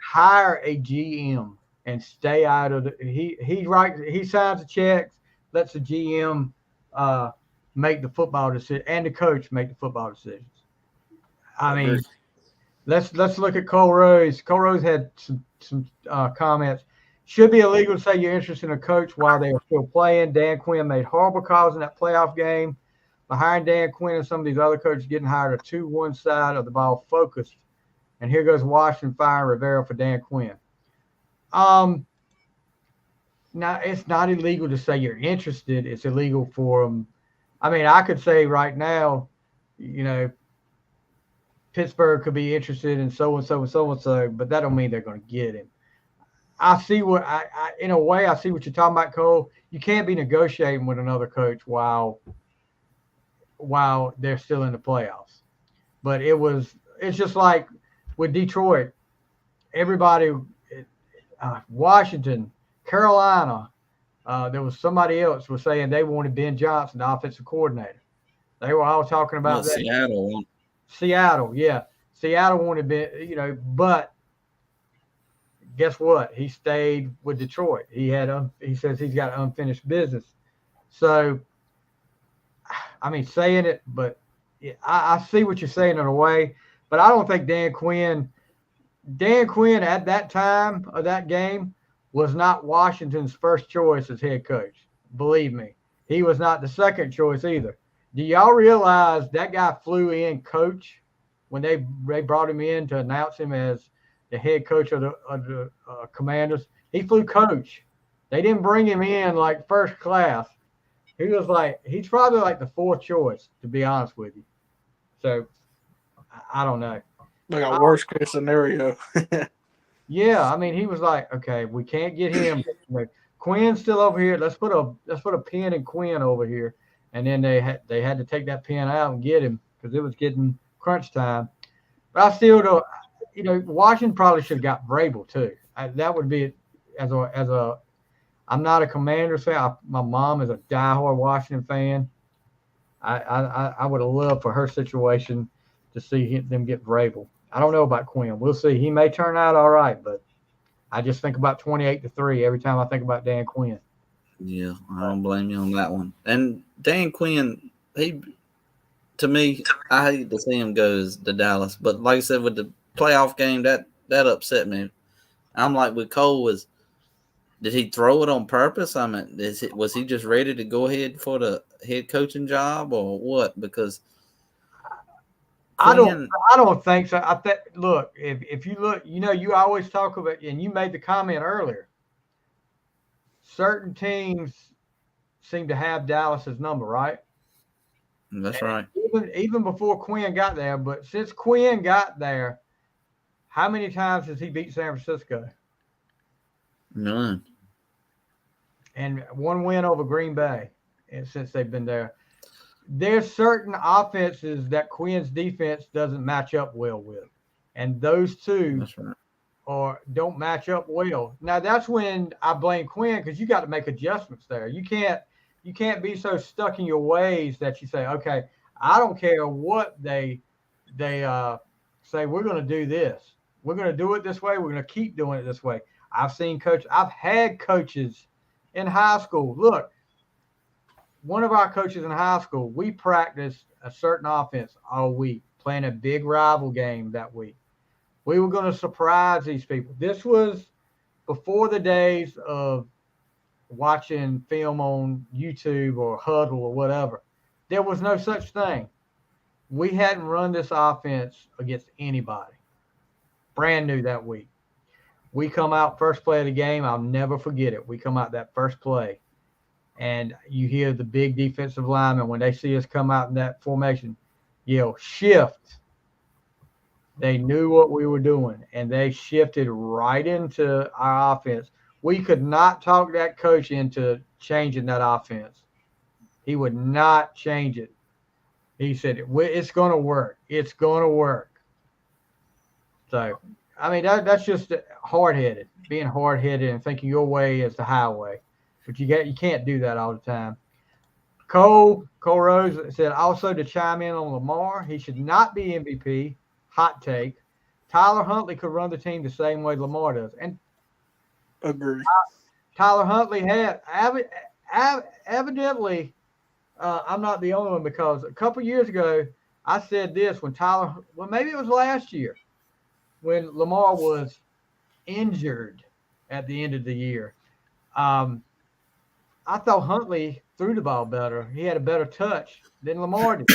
hire a GM and stay out of the. He signs the checks, lets the GM make the football decision, and the coach make the football decisions. I mean, let's look at Cole Rose. Cole Rose had some comments. Should be illegal to say you're interested in a coach while they are still playing. Dan Quinn made horrible calls in that playoff game. Behind Dan Quinn and some of these other coaches getting hired are 2-1 side of the ball focused. And here goes Washington firing Rivera for Dan Quinn. Now, it's not illegal to say you're interested. It's illegal for them. I mean, I could say right now, Pittsburgh could be interested in so and so and so and so, but that don't mean they're going to get him. I see what in a way, I see what you're talking about, Cole. You can't be negotiating with another coach while they're still in the playoffs. But it's just like with Detroit, everybody, Washington, Carolina, there was somebody else was saying they wanted Ben Johnson, the offensive coordinator. They were all talking about that. Seattle. Seattle, yeah. Seattle wanted Ben, but guess what? He stayed with Detroit. He says he's got unfinished business. So, I mean, saying it, but I see what you're saying in a way, but I don't think Dan Quinn at that time of that game was not Washington's first choice as head coach. Believe me, he was not the second choice either. Do y'all realize that guy flew in coach when they brought him in to announce him as the head coach of the Commanders? He flew coach. They didn't bring him in like first class. He's probably like the fourth choice, to be honest with you. So I don't know. Like a worst case scenario. Yeah, I mean, he was like, okay, we can't get him. Quinn's still over here. Let's put a pin in Quinn over here. And then they had to take that pin out and get him because it was getting crunch time. But I still don't. Washington probably should have got Vrabel too. That would be as a. I'm not a Commanders fan. My mom is a diehard Washington fan. I would have loved for her situation to see them get Vrabel. I don't know about Quinn. We'll see. He may turn out all right, but I just think about 28-3 every time I think about Dan Quinn. Yeah, I don't blame you on that one. And Dan Quinn, to me, I hate to see him go to Dallas. But like I said, with the playoff game, that upset me. I'm like with Cole, did he throw it on purpose? I mean, was he just ready to go ahead for the head coaching job or what? Because I don't think so. Look, if you look, you always talk about, and you made the comment earlier, certain teams seem to have Dallas's number, right? That's right. Even before Quinn got there, but since Quinn got there, how many times has he beat San Francisco? None. And one win over Green Bay, and since they've been there. There's certain offenses that Quinn's defense doesn't match up well with, and those two That's right. don't match up well. Now that's when I blame Quinn because you got to make adjustments there. You can't be so stuck in your ways that you say, okay, I don't care what they say. We're going to do this. We're going to do it this way. We're going to keep doing it this way. I've had coaches in high school. Look. One of our coaches in high school, we practiced a certain offense all week, playing a big rival game that week. We were going to surprise these people. This was before the days of watching film on YouTube or Huddle or whatever. There was no such thing. We hadn't run this offense against anybody. Brand new that week. We come out first play of the game. I'll never forget it. We come out that first play. And you hear the big defensive linemen, when they see us come out in that formation, yell, shift. They knew what we were doing, and they shifted right into our offense. We could not talk that coach into changing that offense. He would not change it. He said, it's going to work. It's going to work. So, I mean, that's just hard-headed, being hard-headed and thinking your way is the highway. But you can't do that all the time. Cole Rose said also to chime in on Lamar, he should not be MVP. Hot take. Tyler Huntley could run the team the same way Lamar does. And agree. Tyler Huntley had evidently. I'm not the only one because a couple years ago I said this when maybe it was last year when Lamar was injured at the end of the year. I thought Huntley threw the ball better. He had a better touch than Lamar did.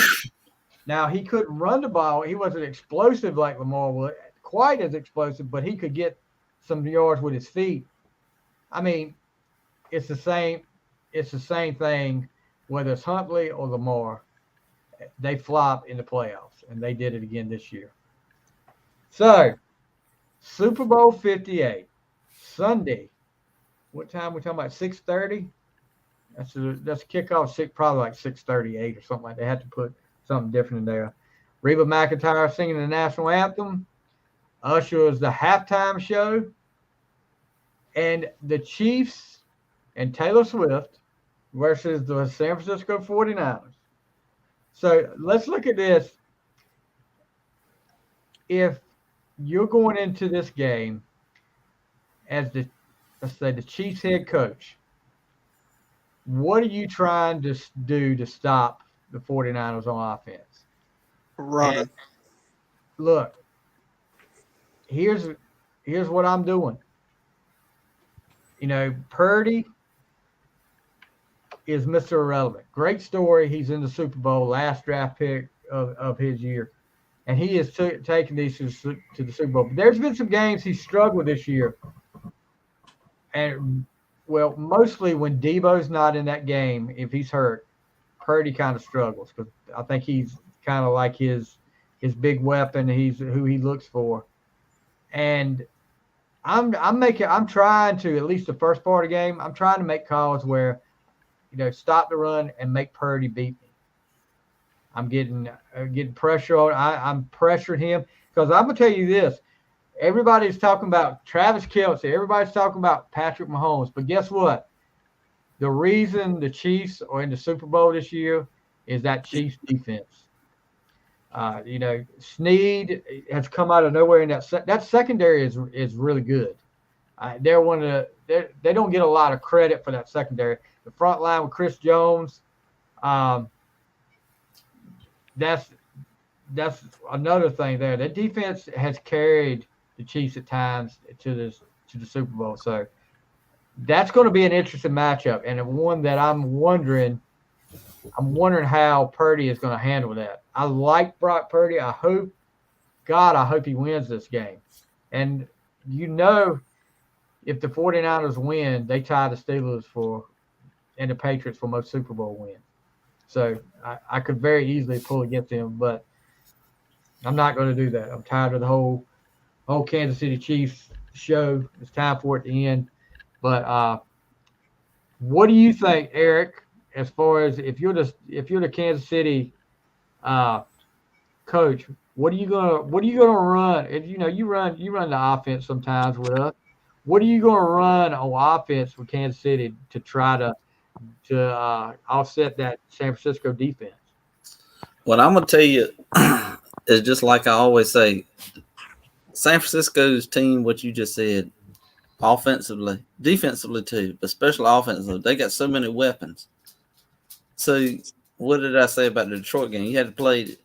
Now, he couldn't run the ball. He wasn't explosive like Lamar was, quite as explosive, but he could get some yards with his feet. I mean, it's the same thing, whether it's Huntley or Lamar. They flop in the playoffs, and they did it again this year. So, Super Bowl 58, Sunday. What time we talking about? 6:30. That's kickoff. Probably like 6:38 or something like that. They had to put something different in there. Reba McEntire singing the national anthem. Usher is the halftime show. And the Chiefs and Taylor Swift versus the San Francisco 49ers. So let's look at this. If you're going into this game as let's say the Chiefs head coach, what are you trying to do to stop the 49ers on offense? Running. And look, here's what I'm doing. Purdy is Mr. Irrelevant. Great story. He's in the Super Bowl, last draft pick of his year. And he is taking these to the Super Bowl. But there's been some games he struggled this year. And, well, mostly when Debo's not in that game, if he's hurt, Purdy kind of struggles because I think he's kind of like his big weapon. He's who he looks for. And I'm trying to, at least the first part of the game, I'm trying to make calls where, stop the run and make Purdy beat me. I'm getting pressure on. I'm pressuring him because I'm gonna tell you this. Everybody's talking about Travis Kelce. Everybody's talking about Patrick Mahomes. But guess what? The reason the Chiefs are in the Super Bowl this year is that Chiefs defense. Snead has come out of nowhere, and that secondary is really good. They're one of they don't get a lot of credit for that secondary. The front line with Chris Jones, that's another thing there. That defense has carried the Chiefs at times to the Super Bowl. So that's going to be an interesting matchup, and one that I'm wondering how Purdy is going to handle that. I like Brock Purdy. I hope he wins this game. And if the 49ers win, they tie the Steelers and the Patriots for most Super Bowl wins. So I could very easily pull against them, but I'm not going to do that. I'm tired of the whole Kansas City Chiefs show. It's time for it to end. But what do you think, Eric? As far as if you're the Kansas City coach, what are you gonna run? If you run the offense sometimes with us. What are you gonna run on offense with Kansas City to try to offset that San Francisco defense? What I'm gonna tell you is just like I always say, San Francisco's team, what you just said, offensively, defensively too, but especially offensively, they got so many weapons. So what did I say about the Detroit game? You had to play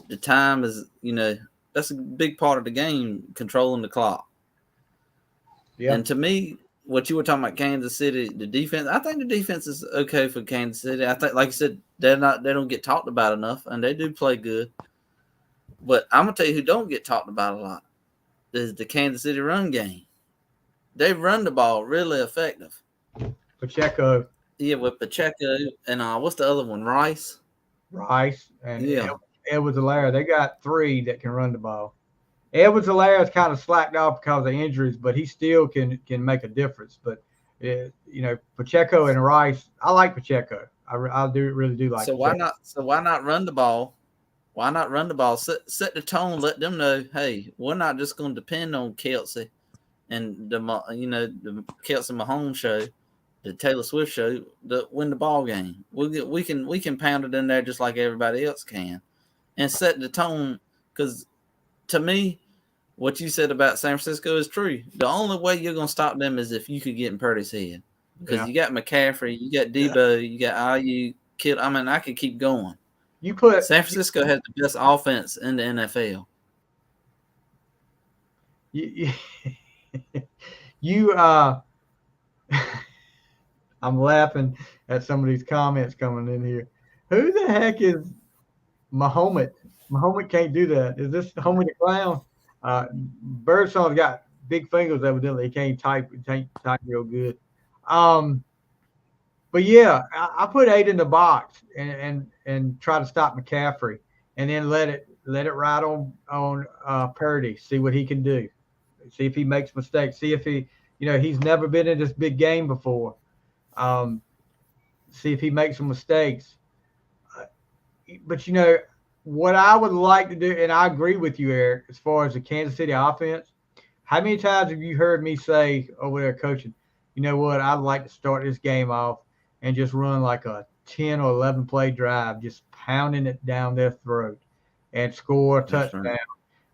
the time is, that's a big part of the game, controlling the clock. Yeah. And to me, what you were talking about Kansas City, the defense, I think the defense is okay for Kansas City. I think, like you said, they don't get talked about enough, and they do play good. But I'm going to tell you who don't get talked about a lot is the Kansas City run game. They run the ball really effective. Pacheco. Yeah, with Pacheco and what's the other one? Rice and Edwards-Helaire. They got three that can run the ball. Edwards-Helaire is kind of slacked off because of injuries, but he still can make a difference. But Pacheco and Rice, I like Pacheco. I really do like. So Pacheco. why not run the ball? Why not run the ball? Set the tone. Let them know, hey, we're not just going to depend on Kelce and the Kelce Mahomes show. The Taylor Swift show to win the ball game. We can pound it in there just like everybody else can, and set the tone. Because to me, what you said about San Francisco is true. The only way you're gonna stop them is if you could get in Purdy's head. Because you got McCaffrey, you got Debo, you got IU. I could keep going. San Francisco has the best offense in the NFL. I'm laughing at some of these comments coming in here. Who the heck is Mahomet? Mahomet can't do that. Is this Homie the Clown? Birdsong's got big fingers, evidently. He can't type real good. But yeah, I put 8 in the box and try to stop McCaffrey, and then let it let it ride on Purdy. See what he can do. See if he makes mistakes. See if he, he's never been in this big game before. See if he makes some mistakes. But what I would like to do, and I agree with you, Eric, as far as the Kansas City offense. How many times have you heard me say over there coaching, you know what, I'd like to start this game off and just run like a 10 or 11 play drive, just pounding it down their throat and score a touchdown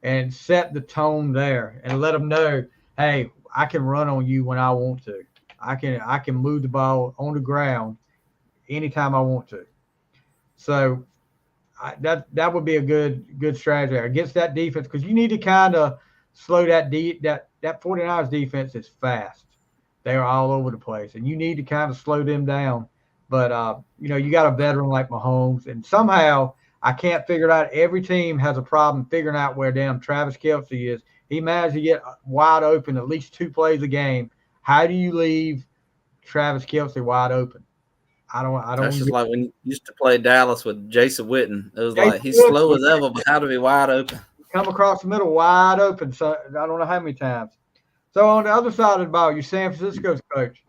and set the tone there and let them know, hey, I can run on you when I want to. I can move the ball on the ground anytime I want to. So that would be a good strategy against that defense, because you need to kind of slow that 49ers defense is fast. They are all over the place, and you need to kind of slow them down. But you got a veteran like Mahomes, and somehow I can't figure it out. Every team has a problem figuring out where damn Travis Kelce is. He managed to get wide open at least 2 plays a game. How do you leave Travis Kelce wide open? I don't. That's just like when you used to play Dallas with Jason Witten. It was like he's slow as ever, but how to be wide open? Come across the middle wide open. So I don't know how many times. So on the other side of the ball, you're San Francisco's coach.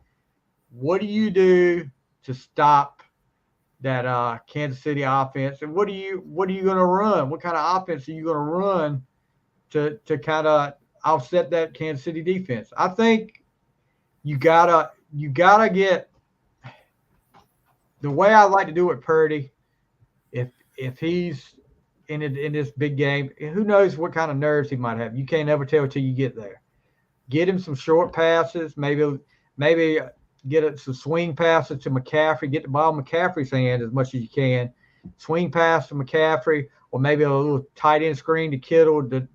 What do you do to stop that Kansas City offense? And what are you going to run? What kind of offense are you going to run to kind of offset that Kansas City defense? I think you gotta get. The way I like to do it, Purdy, if he's in this big game, who knows what kind of nerves he might have. You can't ever tell until you get there. Get him some short passes, maybe get some swing passes to McCaffrey. Get the ball in McCaffrey's hand as much as you can. Swing pass to McCaffrey, or maybe a little tight end screen to Kittle to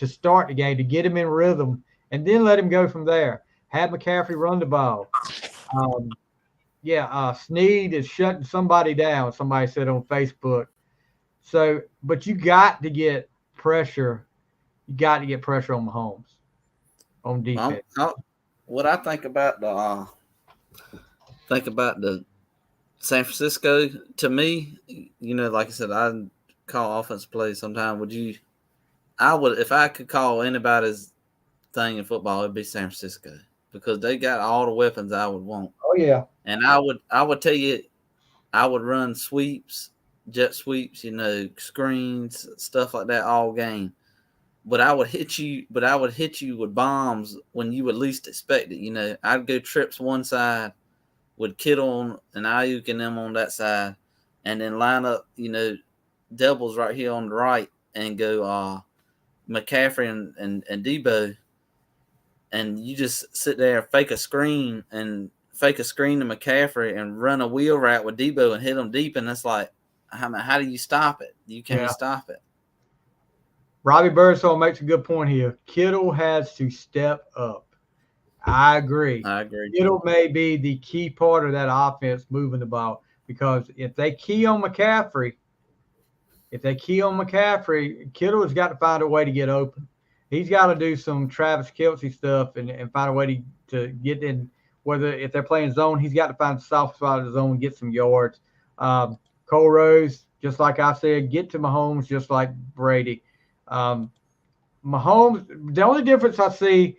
start the game, to get him in rhythm, and then let him go from there. Have McCaffrey run the ball. Snead is shutting somebody down, somebody said on Facebook. So, but you got to get pressure. You got to get pressure on Mahomes on defense. What I think about the San Francisco, to me, like I said, I call offensive plays sometimes. If I could call anybody's thing in football, it'd be San Francisco, because they got all the weapons I would want. Oh yeah. And I would tell you, I would run sweeps, jet sweeps, screens, stuff like that all game. But I would hit you with bombs when you would least expect it. I'd go trips one side with Kittle and Ayuk and them on that side, and then line up, doubles right here on the right and go McCaffrey and Debo, and you just sit there, fake a screen to McCaffrey and run a wheel route with Debo and hit him deep, and it's like, how do you stop it? You can't stop it. Robbie Birdsall makes a good point here. Kittle has to step up. I agree. Kittle may be the key part of that offense moving the ball, because if they key on McCaffrey, Kittle has got to find a way to get open. He's got to do some Travis Kelce stuff and find a way to get in. Whether if they're playing zone, he's got to find the soft spot of the zone and get some yards. Cole Rose, just like I said, get to Mahomes just like Brady. Mahomes, the only difference I see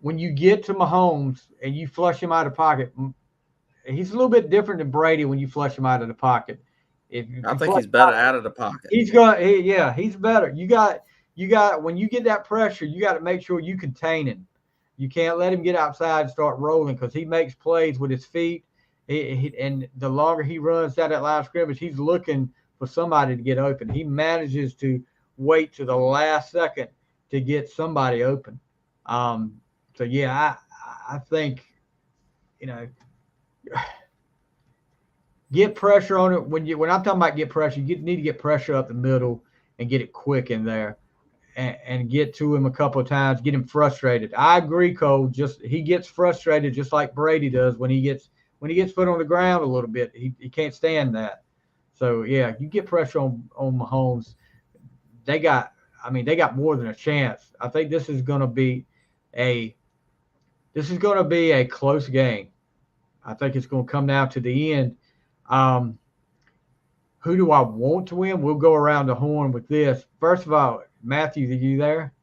when you get to Mahomes and you flush him out of the pocket, he's a little bit different than Brady when you flush him out of the pocket. I think he's better out of the pocket. He's better. You got when you get that pressure, you got to make sure you contain him. You can't let him get outside and start rolling, because he makes plays with his feet. And the longer he runs down that line of scrimmage, he's looking for somebody to get open. He manages to wait to the last second to get somebody open. I think, get pressure on it. When I'm talking about get pressure, you need to get pressure up the middle and get it quick in there. And get to him a couple of times, get him frustrated. I agree, Cole. He gets frustrated just like Brady does when he gets foot on the ground a little bit. He can't stand that. So you get pressure on Mahomes. They got more than a chance. I think this is going to be a close game. I think it's going to come down to the end. who do I want to win? We'll go around the horn with this. First of all, Matthew, are you there?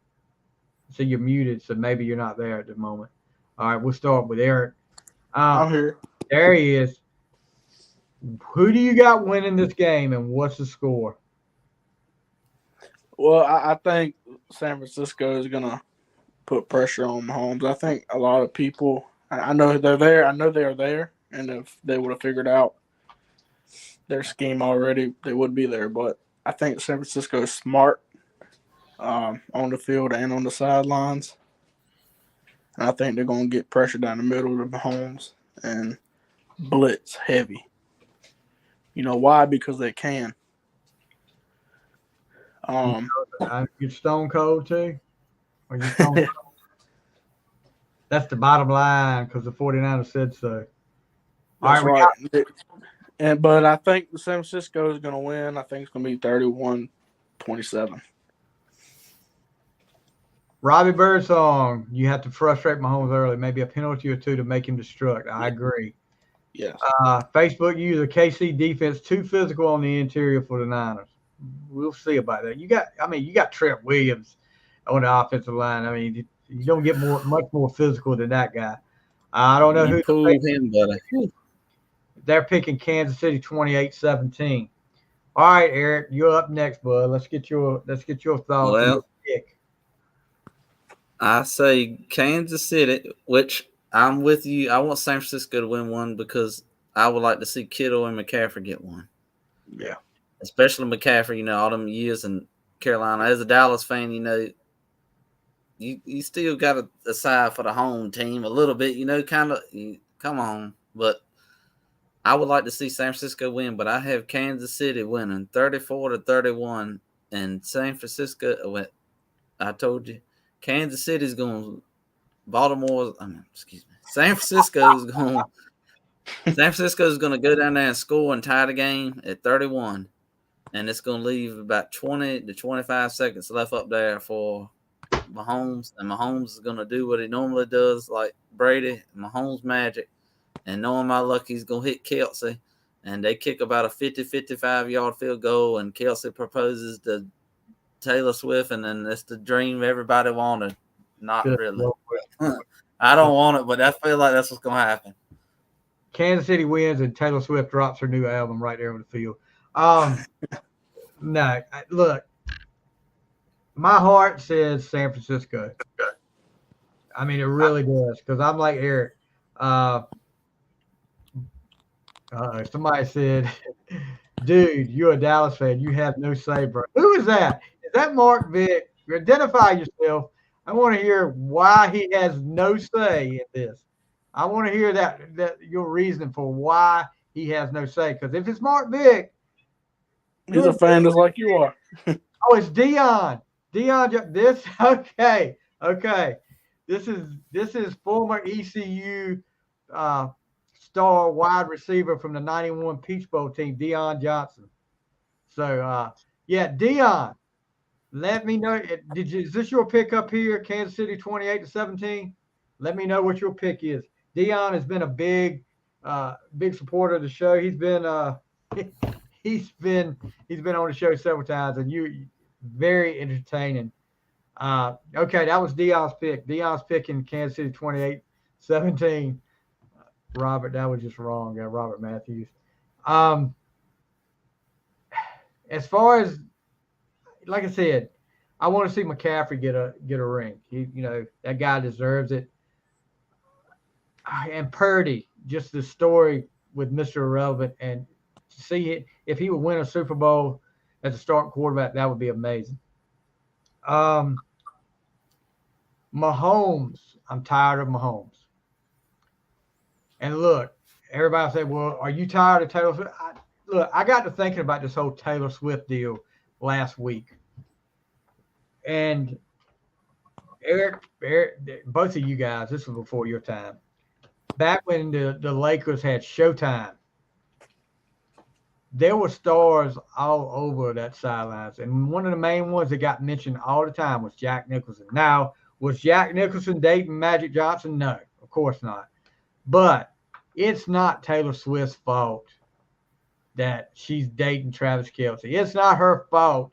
So you're muted, so maybe you're not there at the moment. All right, we'll start with Eric. I'm here. There he is. Who do you got winning this game, and what's the score? Well, I think San Francisco is going to put pressure on Mahomes. I think a lot of people, I know they're there. I know they're there. And if they would have figured out their scheme already, they would be there. But I think San Francisco is smart on the field and on the sidelines. And I think they're going to get pressure down the middle of Mahomes and blitz heavy. You know why? Because they can. You're stone cold too? Or you stone cold? That's the bottom line because the 49ers said so. That's right. But I think San Francisco is going to win. I think it's going to be 31-27. Robbie Birdsong, you have to frustrate Mahomes early, maybe a penalty or two to make him destruct. I agree. Yes. Facebook user KC defense too physical on the interior for the Niners. We'll see about that. You got Trent Williams on the offensive line. I mean, you don't get much more physical than that guy. I don't know who pulled him, buddy. They're picking Kansas City 28-17. All right, Eric, you're up next, bud. Let's get your thoughts on your pick. I say Kansas City, which I'm with you. I want San Francisco to win one because I would like to see Kittle and McCaffrey get one. Yeah. Especially McCaffrey, all them years in Carolina. As a Dallas fan, you still got a side for the home team a little bit, come on. But I would like to see San Francisco win, but I have Kansas City winning 34-31. And San Francisco, I told you, Kansas City's going San Francisco's going to go down there and score and tie the game at 31. And it's going to leave about 20 to 25 seconds left up there for Mahomes. And Mahomes is going to do what he normally does, like Brady, Mahomes magic. And knowing my luck, he's going to hit Kelsey. And they kick about a 55-yard field goal. And Kelsey proposes to Taylor Swift. And then it's the dream everybody wanted. Not really. I don't want it, but I feel like that's what's going to happen. Kansas City wins and Taylor Swift drops her new album right there on the field. No, look, my heart says San Francisco. I mean, it really does because I'm like Eric. Somebody said, dude, you're a Dallas fan. You have no say, bro. Who is that? Is that Mark Vick? Identify yourself. I want to hear why he has no say in this. I want to hear that your reason for why he has no say. Because if it's Mark Vick, he's a fan just like you are. Oh, it's Dion. Okay. This is former ECU star wide receiver from the 91 Peach Bowl team, Dion Johnson. So Dion, let me know. Is this your pick up here? Kansas City 28-17. Let me know what your pick is. Dion has been a big supporter of the show. He's been on the show several times, and you very entertaining. Okay, that was Dion's pick. Dion's picking Kansas City 28-17. Robert, that was just wrong. Yeah, Robert Matthews. As far as, like I said, I want to see McCaffrey get a ring. That guy deserves it. And Purdy, just the story with Mr. Irrelevant, and to see it, if he would win a Super Bowl as a starting quarterback, that would be amazing. Mahomes, I'm tired of Mahomes. And look, everybody say, well, are you tired of Taylor Swift? I got to thinking about this whole Taylor Swift deal last week. And Eric, both of you guys, this was before your time. Back when the Lakers had Showtime, there were stars all over that sidelines. And one of the main ones that got mentioned all the time was Jack Nicholson. Now, was Jack Nicholson dating Magic Johnson? No, of course not. But it's not Taylor Swift's fault that she's dating Travis Kelce. It's not her fault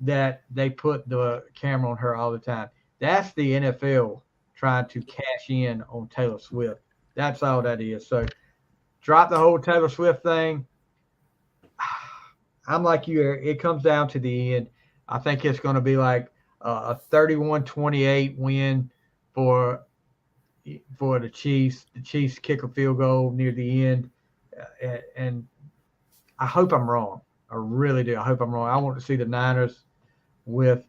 that they put the camera on her all the time. That's the NFL trying to cash in on Taylor Swift. That's all that is. So drop the whole Taylor Swift thing. I'm like you, Eric. It comes down to the end. I think it's going to be like a 31-28 win for the Chiefs. The Chiefs kick a field goal near the end. And I hope I'm wrong. I really do. I hope I'm wrong. I want to see the Niners with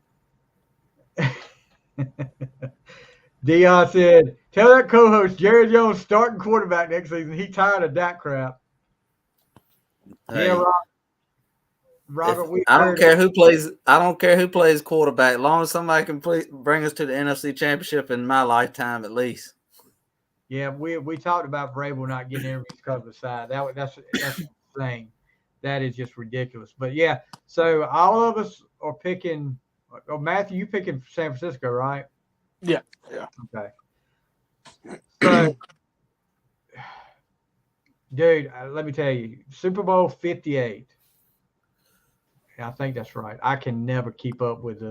Dion said, tell that co-host Jerry Jones starting quarterback next season. He tired of that crap. Hey, yeah, Robert. I don't care who plays. I don't care who plays quarterback. As long as somebody can bring us to the NFC Championship in my lifetime, at least. Yeah, we talked about Vrabel not getting interviews because of the side. That's insane. That is just ridiculous. But yeah, so all of us are picking. Oh, Matthew, you picking San Francisco, right? Yeah. Okay. So, dude, let me tell you, Super Bowl 58. I think that's right. I can never keep up with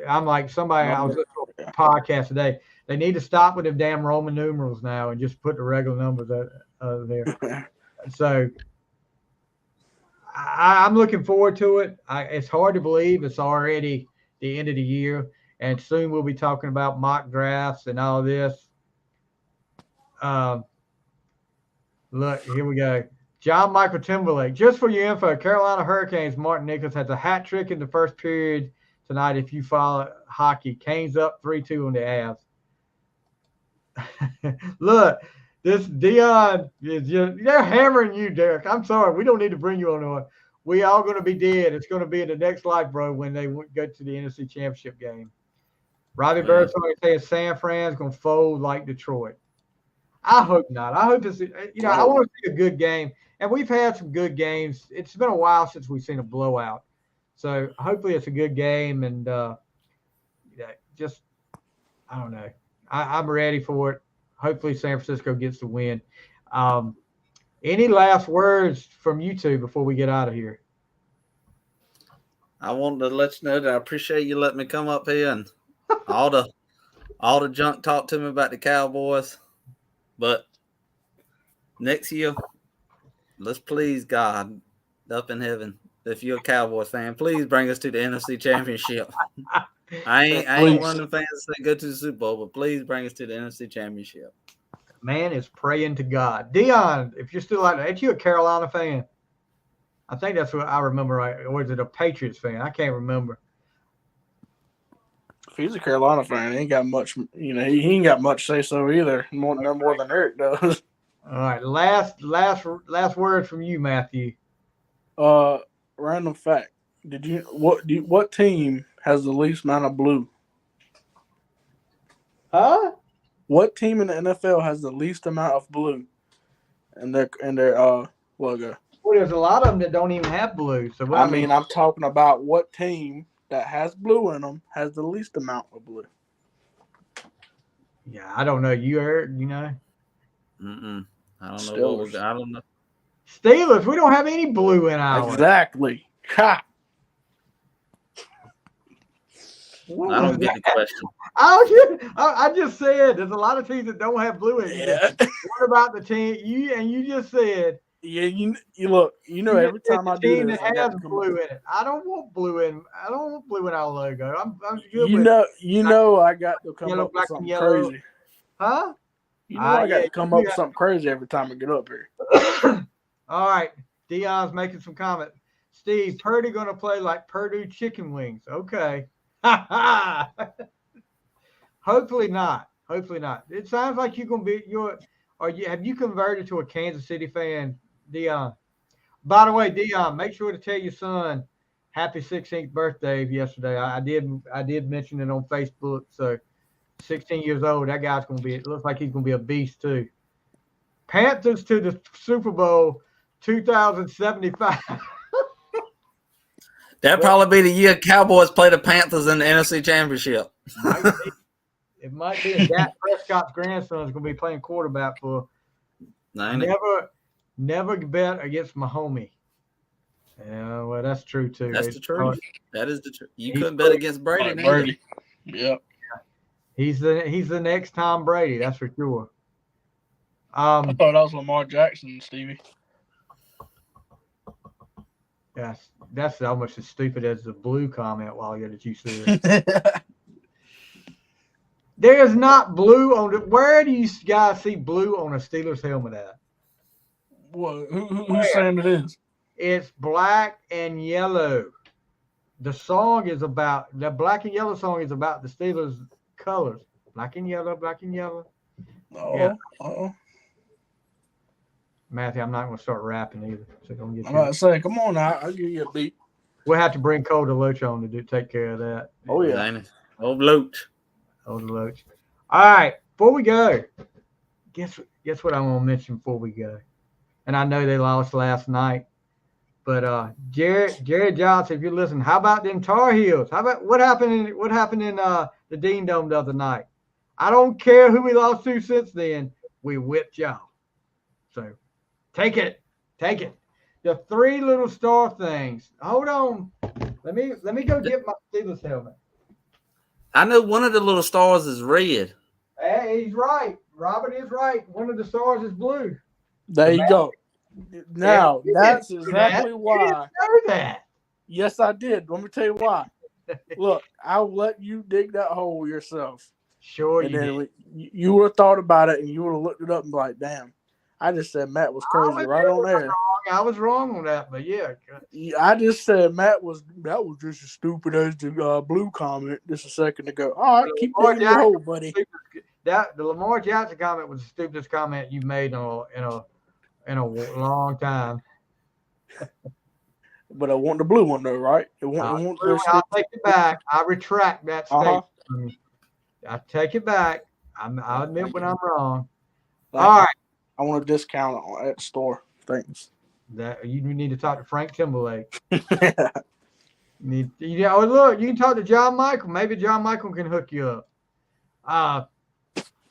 I'm like somebody. I was listening to a podcast today. They need to stop with them damn Roman numerals now and just put the regular numbers there. So I'm looking forward to it. It's hard to believe it's already the end of the year, and soon we'll be talking about mock drafts and all this. Look, here we go. John Michael Timberlake. Just for your info, Carolina Hurricanes Martin Nichols has a hat trick in the first period tonight. If you follow hockey, Canes up 3-2 on the Avs. Look, this Dion is they're hammering you, Derek. I'm sorry. We don't need to bring you on. We all going to be dead. It's going to be in the next life, bro, when they go to the NFC Championship game. Robbie Bird's saying San Fran's going to fold like Detroit. I hope not. I hope it's, I want to see a good game. And we've had some good games. It's been a while since we've seen a blowout. So hopefully it's a good game. And I don't know. I'm ready for it. Hopefully San Francisco gets the win. Any last words from you two before we get out of here? I wanted to let you know that I appreciate you letting me come up here and all the junk talk to me about the Cowboys. But next year, let's please God up in heaven. If you're a Cowboys fan, please bring us to the NFC Championship. I ain't one of the fans that say go to the Super Bowl, but please bring us to the NFC Championship. Man is praying to God. Dion, if you're still out there, ain't you a Carolina fan? I think that's what I remember, right? Or is it a Patriots fan? I can't remember. If he's a Carolina fan, he ain't got much, he ain't got much say so either. No more than Eric does. All right. Last word from you, Matthew. Random fact. What team has the least amount of blue? Huh? What team in the NFL has the least amount of blue in their logo? Well, there's a lot of them that don't even have blue. So I'm talking about what team that has blue in them has the least amount of blue. Yeah, I don't know. You heard, I don't know. I don't know. Steelers. We don't have any blue in ours. Exactly. Ha. I don't get the question. I just said there's a lot of teams that don't have blue in it. Yeah. What about the team? You just said. Yeah, you look. Every time I do this, I has blue in it. I don't want blue in. I don't want blue in our logo. I'm good. I got to come up with something crazy. Huh? I got to come up with something crazy every time I get up here. All right, Dion's making some comment. Steve, Purdy gonna play like Purdue chicken wings. Okay. Hopefully not. It sounds like you're gonna be have you converted to a Kansas City fan, Dion? By the way, Dion, make sure to tell your son happy 16th birthday yesterday. I did mention it on Facebook. So 16 years old, that guy's gonna be. It looks like he's gonna be a beast too. Panthers to the Super Bowl 2075. That'd probably be the year Cowboys play the Panthers in the NFC Championship. It might be. And Dak Prescott's grandson is going to be playing quarterback for. Never bet against my homie. Yeah, well, that's true too. That's the truth. That is the truth. You couldn't bet against Brady. Like Brady. Yep. He's the next Tom Brady. That's for sure. I thought that was Lamar Jackson, Stevie. That's almost as stupid as the blue comment while ago that you said. There is not blue on it. Where do you guys see blue on a Steelers helmet at? What? Who's saying it is? It's black and yellow. The song is about the black and yellow song is about the Steelers colors. Black and yellow, black and yellow. Oh. Matthew, I'm not going to start rapping either. So don't get. I'm about to say, come on now, I'll give you a beat. We'll have to bring Cole DeLoach on to take care of that. Oh yeah, Old Loach. Old DeLoach. All right, before we go, guess what I want to mention before we go. And I know they lost last night, but Jared Johnson, if you're listening, how about them Tar Heels? How about what happened in the Dean Dome the other night? I don't care who we lost to since then. We whipped y'all. So take it. The 3 little star things. Hold on. Let me go get my Steelers helmet. I know one of the little stars is red. Hey, he's right. Robert is right. One of the stars is blue. There you go. Now, that's exactly why. You didn't know that. Yes, I did. Let me tell you why. Look, I'll let you dig that hole yourself. Sure, and you then did. You would have thought about it, and you would have looked it up and be like, damn. I just said Matt was crazy right on there. I was wrong on that, but yeah. I just said that was just as stupid as the blue comment just a second ago. All right, keep digging your hole, buddy. The Lamar Jackson comment was the stupidest comment you've made in a long time. But I want the blue one though, right? I'll take it back. I retract that statement. I take it back. I admit when I'm wrong. All right. I want a discount at the store. Thanks. That you need to talk to Frank Timberlake. Look, you can talk to John Michael. Maybe John Michael can hook you up.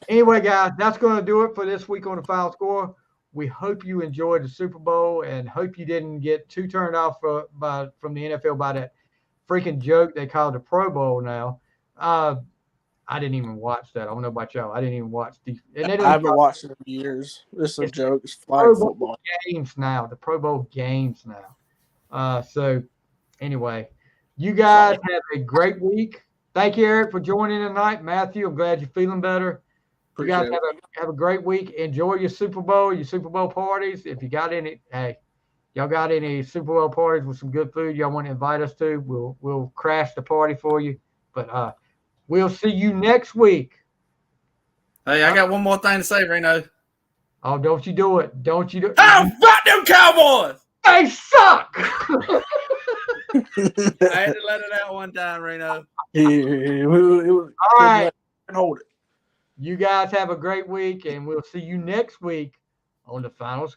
Anyway, guys, that's going to do it for this week on the Final Score. We hope you enjoyed the Super Bowl and hope you didn't get too turned off from the NFL by that freaking joke they call the Pro Bowl now. I didn't even watch that. I don't know about y'all. I didn't even watch I haven't watched it in years. This is a joke. It's flag football games now. The Pro Bowl games now. So anyway, you guys have a great week. Thank you, Eric, for joining tonight. Matthew, I'm glad you're feeling better. You guys have a great week. Enjoy your Super Bowl parties. If you got any, y'all got any Super Bowl parties with some good food y'all want to invite us to, we'll crash the party for you. But we'll see you next week. Hey, I got one more thing to say, Reno. Oh, don't you do it. Don't you do it. Oh, fuck them Cowboys! They suck! I had to let it out one time, Reno. All right. Hold it. You guys have a great week, and we'll see you next week on the Final Score.